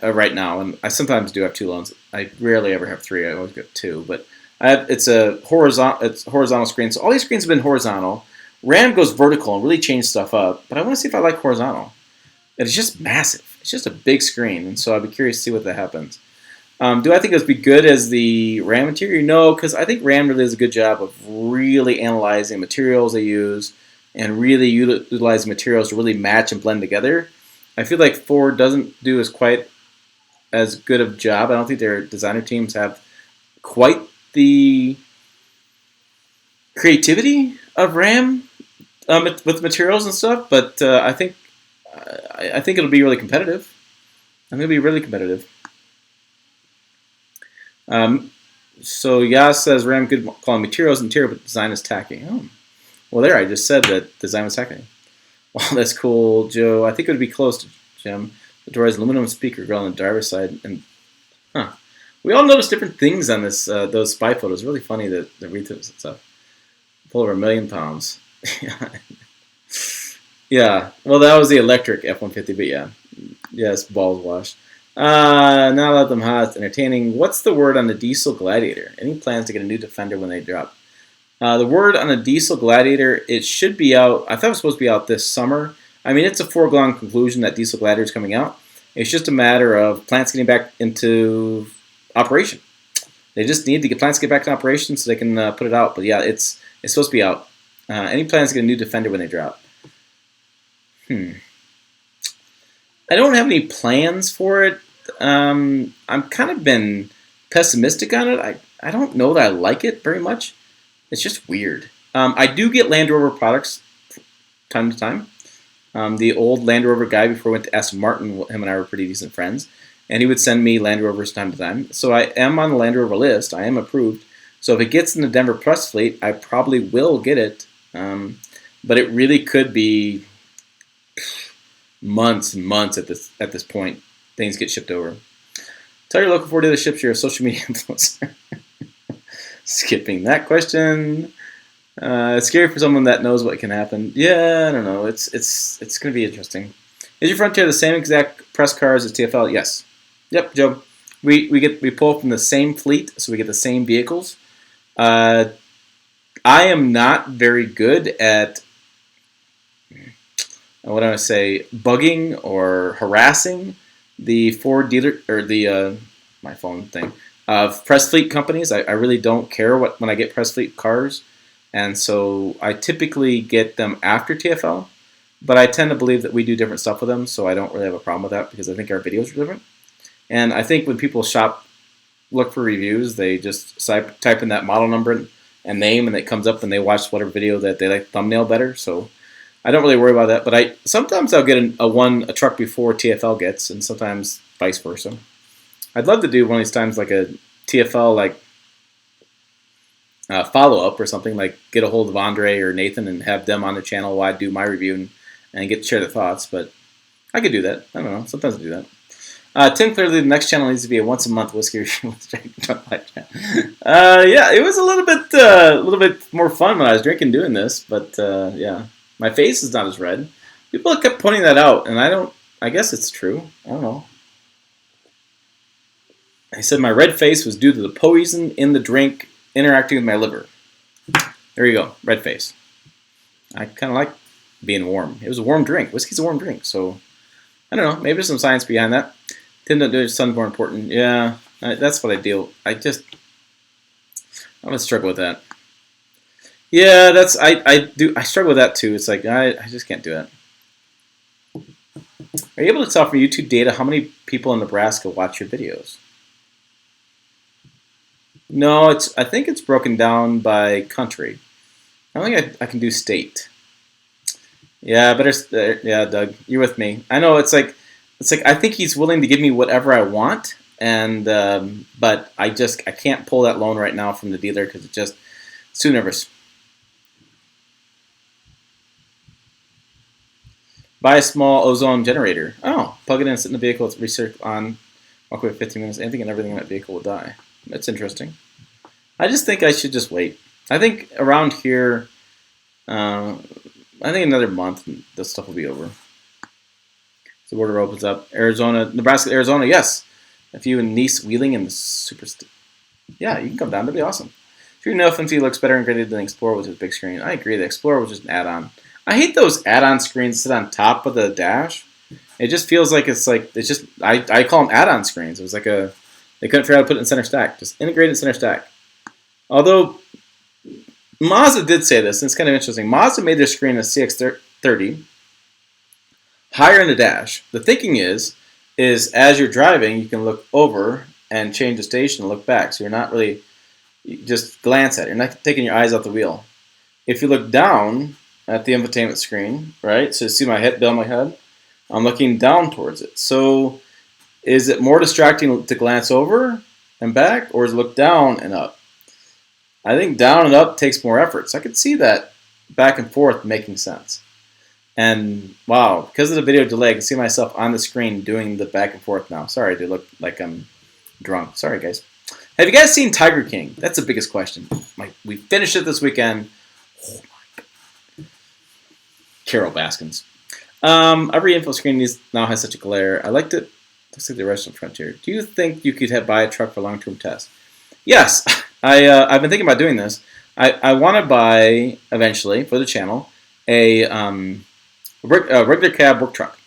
right now, and I sometimes do have 2 loans. I rarely ever have 3. I always get 2, but it's a horizontal screen. So all these screens have been horizontal. RAM goes vertical and really changed stuff up, but I want to see if I like horizontal. It's just massive. It's just a big screen, and so I'd be curious to see what that happens. Do I think it'll be good as the RAM interior? No, because I think RAM really does a good job of really analyzing materials they use and really utilizing materials to really match and blend together. I feel like Ford doesn't do quite as good of a job. I don't think their designer teams have quite the creativity of RAM with materials and stuff, but I think it'll be really competitive. I'm going to be really competitive. So Yas says RAM good quality materials, interior, but design is tacky. Oh, well there I just said that design was tacky. Well, that's cool, Joe. I think it would be close to Jim. The door has aluminum speaker grill on the driver's side, and we all notice different things on this those spy photos. Really funny the read throughs and stuff. Pull over 1 million pounds. Yeah. Well, that was the electric F-150, but yeah. Yes, balls washed. Not let them hot. It's entertaining. What's the word on the diesel Gladiator? Any plans to get a new Defender when they drop? The word on the diesel Gladiator, it should be out. I thought it was supposed to be out this summer. I mean, it's a foregone conclusion that diesel Gladiator is coming out. It's just a matter of plants getting back into operation. They just need to get plants to get back to operation so they can put it out. But yeah, it's supposed to be out. Any plans to get a new Defender when they drop? I don't have any plans for it. I'm kind of been pessimistic on it. I don't know that I like it very much. It's just weird. I do get Land Rover products time to time. The old Land Rover guy before I went to Aston Martin, him and I were pretty decent friends, and he would send me Land Rovers time to time. So I am on the Land Rover list. I am approved. So if it gets in the Denver press fleet, I probably will get it. But it really could be months and months at this point. Things get shipped over. Tell your local Ford dealerships you're a social media influencer. Skipping that question. It's scary for someone that knows what can happen. Yeah, I don't know. It's going to be interesting. Is your Frontier the same exact press cars as TFL? Yes. Yep, Joe. We pull from the same fleet, so we get the same vehicles. I am not very good at bugging or harassing the Ford dealer or the my phone thing of press fleet companies. I really don't care when I get press fleet cars, and so I typically get them after TFL. But I tend to believe that we do different stuff with them, so I don't really have a problem with that because I think our videos are different. And I think when people look for reviews, they just type in that model number and name, and it comes up, and they watch whatever video that they like thumbnail better. So I don't really worry about that. But sometimes I'll get a truck before TFL gets, and sometimes vice versa. I'd love to do one of these times like a TFL follow up or something, like get a hold of Andre or Nathan and have them on the channel while I do my review and get to share their thoughts. But I could do that. I don't know. Sometimes I do that. Tim, clearly the next channel needs to be a once a month whiskey review. Yeah, it was a little bit more fun when I was drinking doing this, but yeah, my face is not as red. People kept pointing that out, and I guess it's true. I don't know. I said my red face was due to the poison in the drink interacting with my liver. There you go, red face. I kind of like being warm. It was a warm drink. Whiskey's a warm drink, so I don't know. Maybe there's some science behind that. Tim, don't do it. Sun's more important. Yeah, that's what I deal. I'm gonna struggle with that. Yeah, I struggle with that too. It's like I just can't do that. Are you able to tell from YouTube data how many people in Nebraska watch your videos? No, I think it's broken down by country. I don't think I can do state. Yeah, better. Yeah, Doug, you're with me. I know it's like I think he's willing to give me whatever I want, and but I can't pull that loan right now from the dealer because it's too nervous. Buy a small ozone generator. Oh, plug it in, sit in the vehicle, it's research on, walk away 15 minutes, anything and everything in that vehicle will die. That's interesting. I just think I should just wait. I think around here, I think another month, this stuff will be over. The border opens up. Nebraska, Arizona, yes. If you and Nice Wheeling and the yeah, you can come down. That'd be awesome. True enough, Infinity looks better integrated than Explorer, which is a big screen. I agree. The Explorer was just an add-on. I hate those add-on screens that sit on top of the dash. It just feels like it's just I call them add-on screens. It was like they couldn't figure out how to put it in center stack. Just integrate it in center stack. Although Mazda did say this, and it's kind of interesting. Mazda made their screen a CX-30 higher in the dash. The thinking is as you're driving, you can look over and change the station and look back. So you're not really just glance at it. You're not taking your eyes off the wheel. If you look down at the infotainment screen, right? So you see my head down my head. I'm looking down towards it. So is it more distracting to glance over and back, or is it look down and up? I think down and up takes more effort. So I could see that back and forth making sense. And wow, because of the video delay, I can see myself on the screen doing the back and forth now. Sorry to look like I'm drunk. Sorry, guys. Have you guys seen Tiger King? That's the biggest question. We finished it this weekend. Oh my God. Carol Baskins. Every info screen now has such a glare. I liked it. Looks like the restaurant Frontier. Do you think you could buy a truck for long-term test? Yes. I've been thinking about doing this. I want to buy, eventually, for the channel, a regular cab work truck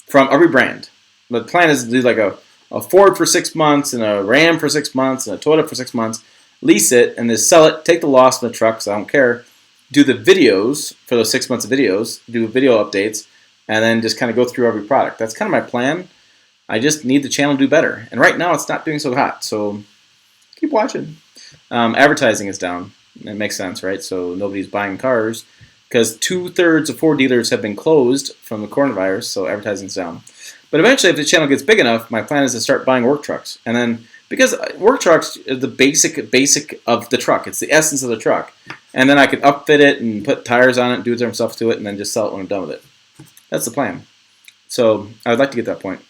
from every brand. The plan is to do like a Ford for 6 months and a Ram for 6 months and a Toyota for 6 months, lease it and then sell it, take the loss from the truck, so I don't care, do the videos for those 6 months of videos, do video updates, and then just kind of go through every product. That's kind of my plan. I just need the channel to do better. And right now it's not doing so hot, so keep watching. Advertising is down. It makes sense, right? So nobody's buying cars because 2/3 of Ford dealers have been closed from the coronavirus, so advertising's down. But eventually, if the channel gets big enough, my plan is to start buying work trucks. And then, because work trucks are the basic of the truck. It's the essence of the truck. And then I could upfit it and put tires on it and do some stuff to it and then just sell it when I'm done with it. That's the plan. So I would like to get to that point.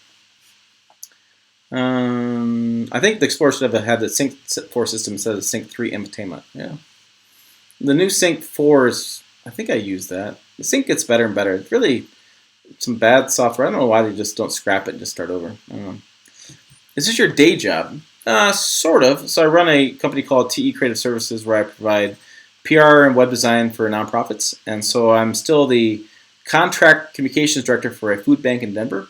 I think the Explorer should have had the Sync 4 system instead of the Sync 3 infotainment. Yeah. The new Sync 4 is, I think I use that. The Sync gets better and better. It's really some bad software. I don't know why they just don't scrap it and just start over. I don't know. Is this your day job? Sort of. So I run a company called TE Creative Services where I provide PR and web design for nonprofits. And so I'm still the contract communications director for a food bank in Denver.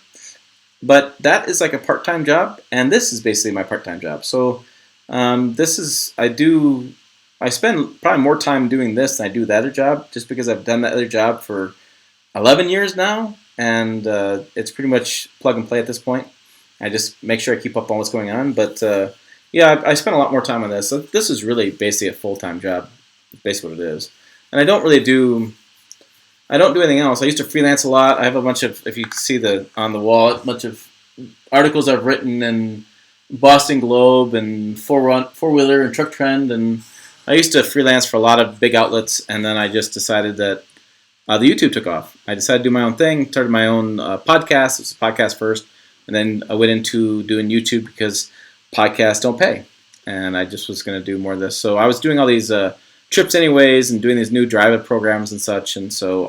But that is like a part-time job, and this is basically my part-time job. So this is I spend probably more time doing this than I do the other job, just because I've done that other job for 11 years now, and it's pretty much plug and play at this point. I just make sure I keep up on what's going on. But yeah, I spend a lot more time on this. So this is really basically a full-time job. It's basically what it is. And I don't do anything else. I used to freelance a lot. I have a bunch of, if you see on the wall, a bunch of articles I've written in Boston Globe and Four Wheeler and Truck Trend, and I used to freelance for a lot of big outlets, and then I just decided that the YouTube took off. I decided to do my own thing, started my own podcast. It was a podcast first, and then I went into doing YouTube because podcasts don't pay, and I just was going to do more of this. So I was doing all these trips anyways and doing these new drive-it programs and such, and so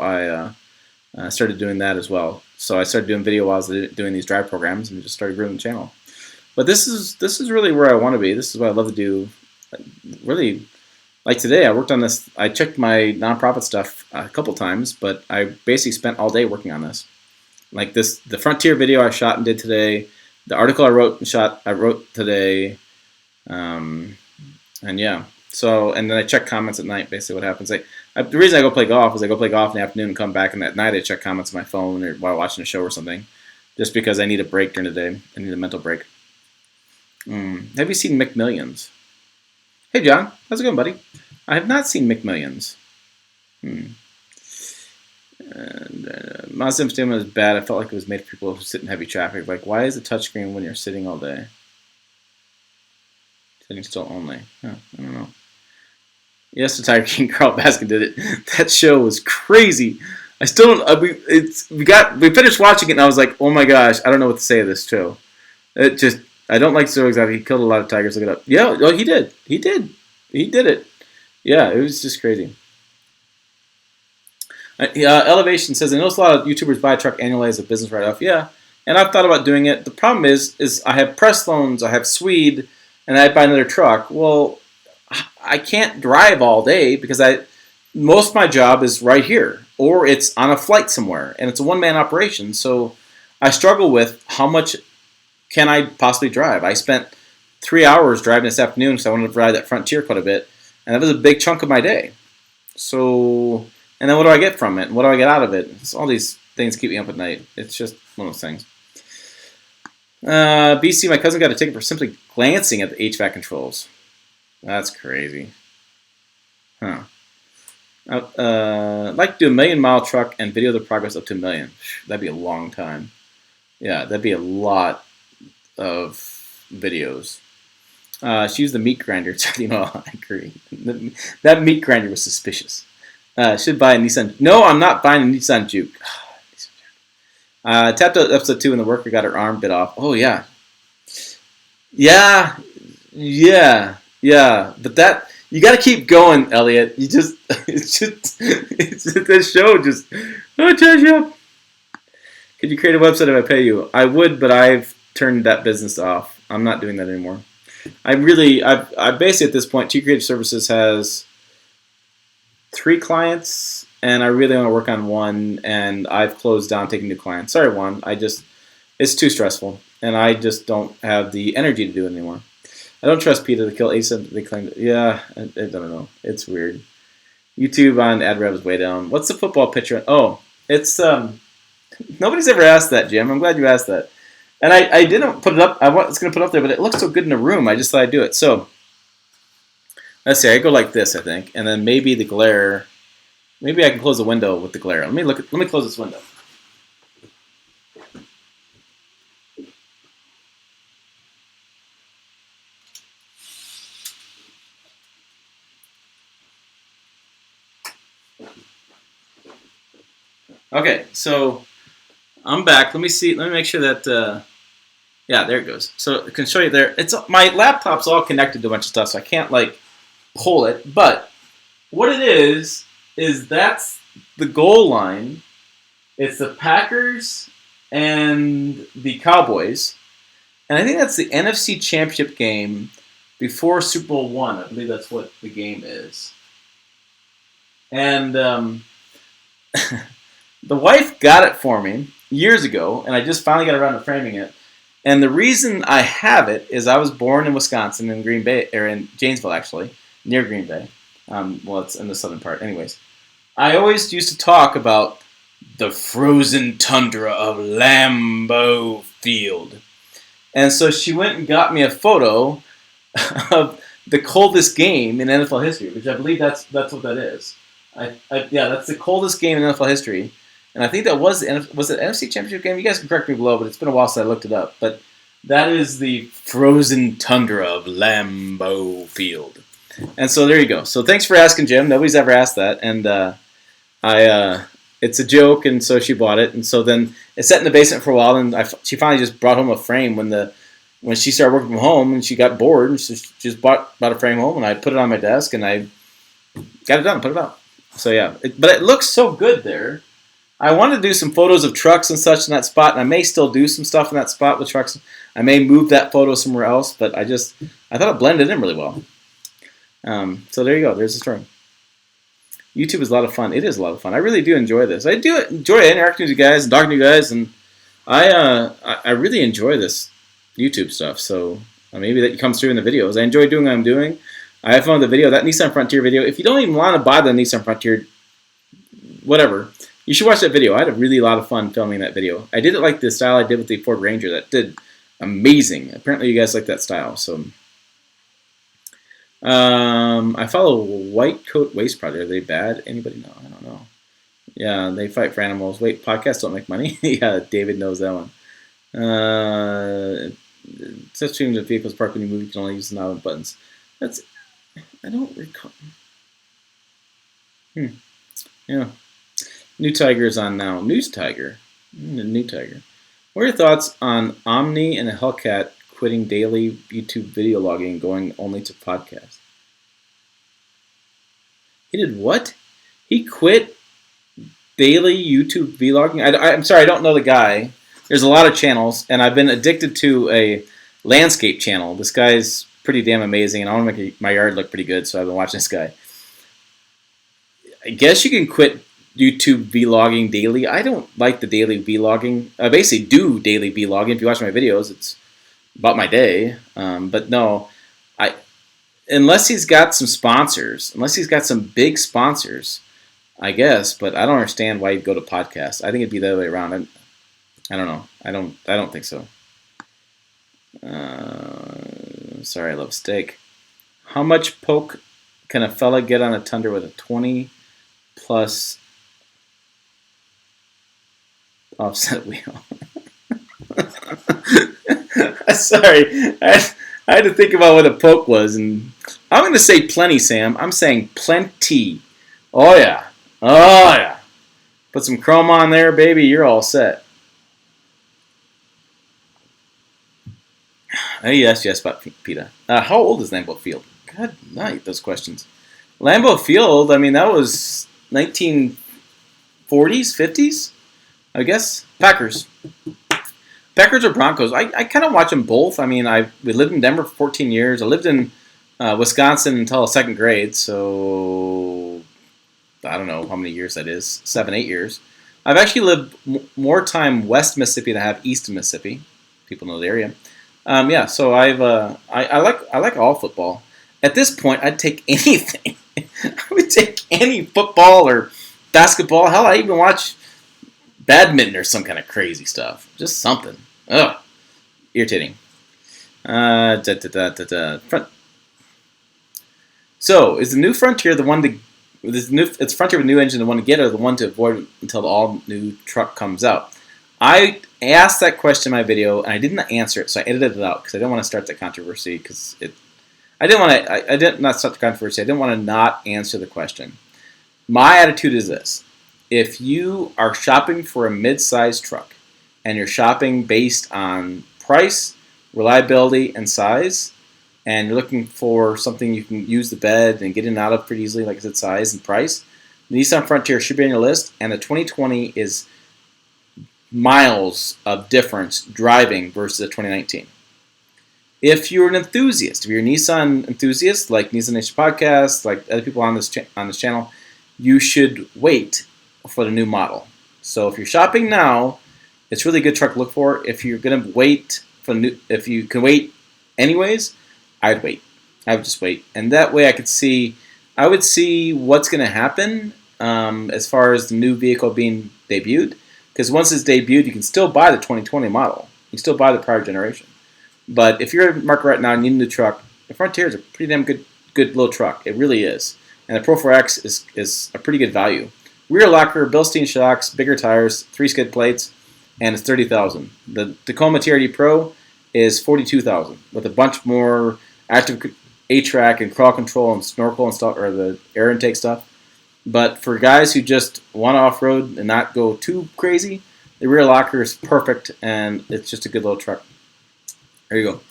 I started doing that as well. So I started doing video while I was doing these drive programs and just started growing the channel. But this is really where I want to be. This is what I love to do. Really, like today, I worked on this. I checked my nonprofit stuff a couple times, but I basically spent all day working on this. Like the Frontier video I shot and did today, the article I wrote today, and yeah. So, and then I check comments at night, basically what happens. The reason I go play golf is I go play golf in the afternoon and come back, and at night I check comments on my phone or while watching a show or something, just because I need a break during the day. I need a mental break. Have you seen McMillions? Hey, John. How's it going, buddy? I have not seen McMillions. And Mazda Stima is bad. I felt like it was made for people who sit in heavy traffic. Like, why is the touchscreen when you're sitting all day? Sitting still only. Huh, I don't know. Yes, the Tiger King, Carl Baskin did it. That show was crazy. I still don't. We finished watching it, and I was like, oh my gosh, I don't know what to say of this show. I don't like so exotic. He killed a lot of tigers. Look it up. Yeah, oh, he did. He did it. Yeah, it was just crazy. Elevation says, I notice a lot of YouTubers buy a truck annually as a business write-off. Yeah, and I've thought about doing it. The problem is I have press loans, I have Swede, and I buy another truck. Well, I can't drive all day because most of my job is right here, or it's on a flight somewhere, and it's a one-man operation. So I struggle with how much can I possibly drive. I spent 3 hours driving this afternoon because I wanted to ride that Frontier quite a bit, and that was a big chunk of my day. So, and then what do I get from it? What do I get out of it? It's all these things keep me up at night. It's just one of those things. BC, my cousin got a ticket for simply glancing at the HVAC controls. That's crazy. Huh. I'd like to do a 1,000,000-mile truck and video the progress up to 1 million. That'd be a long time. Yeah, that'd be a lot of videos. She used the meat grinder. I agree. That meat grinder was suspicious. Should buy a Nissan. No, I'm not buying a Nissan Juke. Tapped out episode 2 when the worker got her arm bit off. Oh, yeah. Yeah. But that, you got to keep going, Elliot. This show just, oh, charge you up. Could you create a website if I pay you? I would, but I've turned that business off. I'm not doing that anymore. I basically at this point, T Creative Services has 3 clients, and I really want to work on one, and I've closed down taking new clients. Sorry, Juan. It's too stressful, and I just don't have the energy to do it anymore. I don't trust PETA to kill ASAP. They claim, yeah, I don't know. It's weird. YouTube on ad rev is way down. What's the football picture? Oh, it's nobody's ever asked that, Jim. I'm glad you asked that. And I didn't put it up. I was going to put it up there, but it looks so good in the room. I just thought I'd do it. So let's see. I go like this, I think, and then maybe the glare. Maybe I can close the window with the glare. Let me close this window. Okay, so I'm back. Let me see. Let me make sure that. Yeah, there it goes. So I can show you there. My laptop's all connected to a bunch of stuff, so I can't like pull it. But what it is that's the goal line. It's the Packers and the Cowboys, and I think that's the NFC Championship game before Super Bowl I. I believe that's what the game is. And the wife got it for me, years ago, and I just finally got around to framing it. And the reason I have it is I was born in Wisconsin, in Green Bay, or in Janesville, actually, near Green Bay. Well, it's in the southern part. Anyways, I always used to talk about the frozen tundra of Lambeau Field. And so she went and got me a photo of the coldest game in NFL history, which I believe that's what that is. Yeah, that's the coldest game in NFL history. And I think that was it NFC Championship game? You guys can correct me below, but it's been a while since I looked it up. But that is the frozen tundra of Lambeau Field. And so there you go. So thanks for asking, Jim. Nobody's ever asked that. And it's a joke, and so she bought it. And so then it sat in the basement for a while, and she finally just brought home a frame when she started working from home, and she got bored, and she just bought a frame home, and I put it on my desk, and I got it done, put it out. So yeah, but it looks so good there. I wanted to do some photos of trucks and such in that spot, and I may still do some stuff in that spot with trucks. I may move that photo somewhere else, but I thought it blended in really well. So there you go. There's the story. YouTube is a lot of fun. It is a lot of fun. I really do enjoy this. I do enjoy interacting with you guys and talking to you guys, and I really enjoy this YouTube stuff. So maybe that comes through in the videos. I enjoy doing what I'm doing. I have fun with the video. That Nissan Frontier video. If you don't even want to buy the Nissan Frontier, whatever, you should watch that video. I had a really lot of fun filming that video. I did it like the style I did with the Ford Ranger. That did amazing. Apparently you guys like that style. So I follow White Coat Waste Project. Are they bad? Anybody know? I don't know. Yeah, they fight for animals. Wait, podcasts don't make money? Yeah, David knows that one. Such things with vehicles parked when you move, you can only use the knob and buttons. I don't recall. Yeah. New Tiger is on now. News Tiger. New Tiger. What are your thoughts on Omni and Hellcat quitting daily YouTube video logging and going only to podcasts? He did what? He quit daily YouTube vlogging? I'm sorry, I don't know the guy. There's a lot of channels, and I've been addicted to a landscape channel. This guy's pretty damn amazing, and I want to make my yard look pretty good, so I've been watching this guy. I guess you can quit YouTube vlogging daily. I don't like the daily vlogging. I basically do daily vlogging. If you watch my videos, it's about my day. But no, unless he's got some sponsors, unless he's got some big sponsors, I guess. But I don't understand why he'd go to podcasts. I think it'd be the other way around. I don't know. I don't think so. Sorry, I love steak. How much poke can a fella get on a Tundra with a 20 plus offset wheel? Sorry, I had to think about what a poke was, and I'm going to say plenty, Sam. I'm saying plenty. Oh yeah, oh yeah. Put some chrome on there, baby. You're all set. Yes, about PETA. How old is Lambeau Field? God night, those questions. Lambeau Field, I mean, that was 1940s, 50s, I guess. Packers or Broncos. I kind of watch them both. I mean, we lived in Denver for 14 years. I lived in Wisconsin until second grade, so I don't know how many years that is, 7, 8 years. I've actually lived more time west Mississippi than I have east of Mississippi. People know the area. Yeah, so I like all football. At this point, I'd take anything. I would take any football or basketball. Hell, I even watch badminton or some kind of crazy stuff. Just something. Ugh, irritating. So, is the new Frontier the one to? It's Frontier with new engine the one to get, or the one to avoid until the all-new truck comes out? I asked that question in my video, and I didn't answer it, so I edited it out because I didn't want to start the controversy. I didn't not start the controversy. I didn't want to not answer the question. My attitude is this: if you are shopping for a mid-sized truck, and you're shopping based on price, reliability, and size, and you're looking for something you can use the bed and get in and out of pretty easily, like I said, size and price, the Nissan Frontier should be on your list, and the 2020 is miles of difference driving versus the 2019. If you're an enthusiast, if you're a Nissan enthusiast, like Nissan Nation Podcast, like other people on this channel, you should wait for the new model. So if you're shopping now It's really a good truck to look for. If you're gonna wait for new, if you can wait anyways, I'd wait. I would just wait, and that way I would see what's gonna happen as far as the new vehicle being debuted. Because once it's debuted, you can still buy the 2020 model. You can still buy the prior generation. But if you're in the market right now and you need a new truck, the Frontier is a pretty damn good little truck. It really is. And the Pro 4X is a pretty good value. Rear locker, Bilstein shocks, bigger tires, 3 skid plates, and it's $30,000. The Tacoma TRD Pro is $42,000 with a bunch more active A-track and crawl control and snorkel and stuff, or the air intake stuff. But for guys who just want to off-road and not go too crazy, the rear locker is perfect, and it's just a good little truck. There you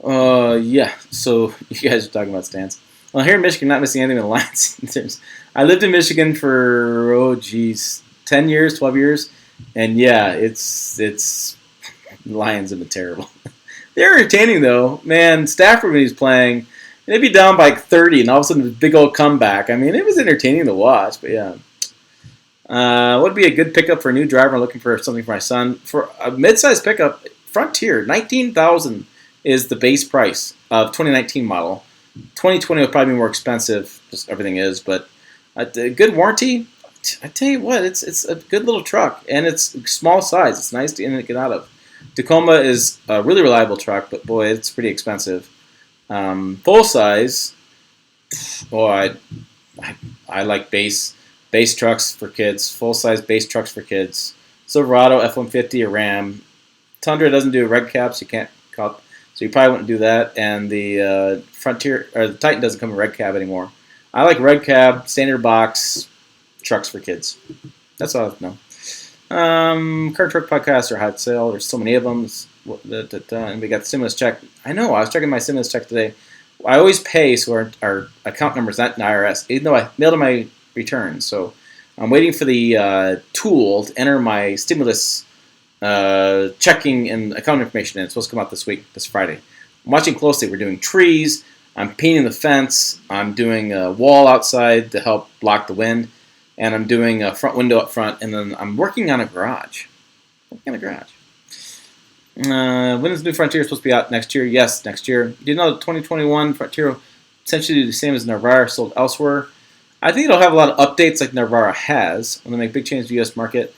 go. Yeah, so you guys are talking about stands. Well, here in Michigan, not missing anything in the Lions. I lived in Michigan for, 10 years, 12 years, and yeah, it's Lions have been terrible. They're entertaining, though. Man, Stafford, when he's playing, they'd be down by 30, and all of a sudden, a big old comeback. I mean, it was entertaining to watch, but yeah. Would be a good pickup for a new driver looking for something for my son. For a mid-size pickup, Frontier, $19,000 is the base price of 2019 model. 2020 will probably be more expensive, just everything is, but a good warranty. I tell you what, it's a good little truck, and it's small size. It's nice to in and get out of. Tacoma is a really reliable truck, but boy, it's pretty expensive. Full size, boy, I like base trucks for kids. Full size base trucks for kids. Silverado, F-150, a Ram. Tundra doesn't do a red cap, so you can't call, so you probably wouldn't do that. And the Frontier or the Titan doesn't come in red cab anymore. I like red cab, standard box trucks for kids. That's all I know. Car Truck Podcasts are hot sale. There's so many of them. And we got the stimulus check. I know. I was checking my stimulus check today. I always pay, so our account number is not in IRS, even though I mailed in my return. So I'm waiting for the tool to enter my stimulus checking and account information in. It's supposed to come out this Friday. I'm watching closely. We're doing trees. I'm painting the fence. I'm doing a wall outside to help block the wind. And I'm doing a front window up front. And then I'm working on a garage. When is the new Frontier supposed to be out next year? Yes, next year. Do you know the 2021 Frontier will essentially do the same as Navara sold elsewhere? I think it'll have a lot of updates like Navara has when they make big changes to the U.S. market.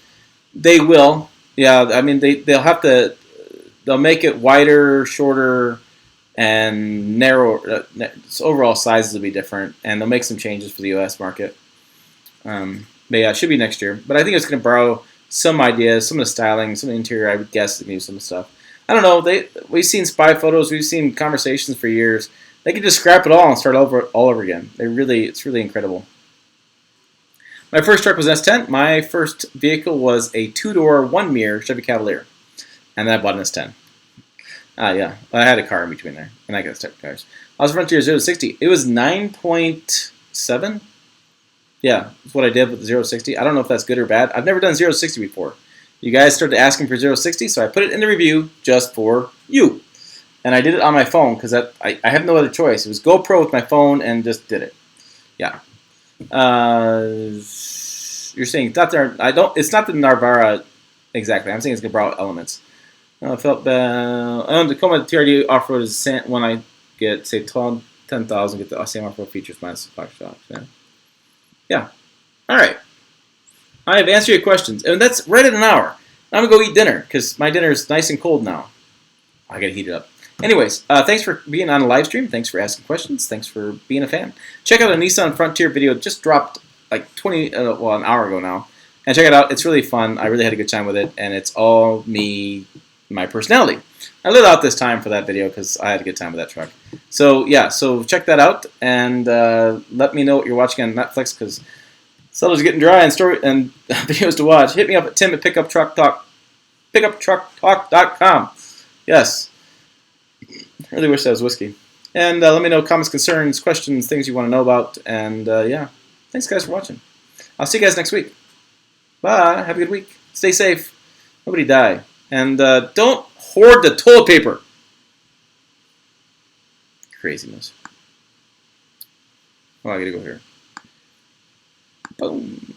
They will. Yeah, I mean, they'll make it wider, shorter, and narrower. Overall sizes will be different, and they'll make some changes for the U.S. market. But yeah, it should be next year. But I think it's going to borrow some ideas, some of the styling, some of the interior. I would guess they can use some stuff. I don't know. We've seen spy photos. We've seen conversations for years. They can just scrap it all and start all over again. It's really incredible. My first truck was an S10. My first vehicle was a 2-door, 1-mirror Chevy Cavalier. And then I bought an S10. Yeah. I had a car in between there. And I got type of cars. I was Frontier 0 to 60. It was 9.7. Yeah, that's what I did with the 0 to 60. I don't know if that's good or bad. I've never done 0 to 60 before. You guys started asking for 0 to 60, so I put it in the review just for you. And I did it on my phone because I have no other choice. It was GoPro with my phone and just did it. Yeah. You're saying it's not there. It's not the Navara exactly. I'm saying it's gonna borrow elements. I felt bad. The Tacoma TRD off-road is when I get say 10,000, get the same off-road features minus the box shop. Yeah. All right. I have answered your questions, and that's right at an hour. I'm gonna go eat dinner because my dinner is nice and cold now. I gotta heat it up. Anyways, thanks for being on a live stream. Thanks for asking questions. Thanks for being a fan. Check out a Nissan Frontier video. Just dropped like an hour ago now. And check it out. It's really fun. I really had a good time with it. And it's all me, my personality. I lit out this time for that video because I had a good time with that truck. So, yeah. So, check that out. And let me know what you're watching on Netflix because sellers are getting dry and videos to watch. Hit me up at Tim at pickuptrucktalk.com. Yes. I really wish that was whiskey. And let me know comments, concerns, questions, things you want to know about. And yeah, thanks guys for watching. I'll see you guys next week. Bye. Have a good week. Stay safe. Nobody die. And don't hoard the toilet paper. Craziness. Oh, I gotta go here. Boom.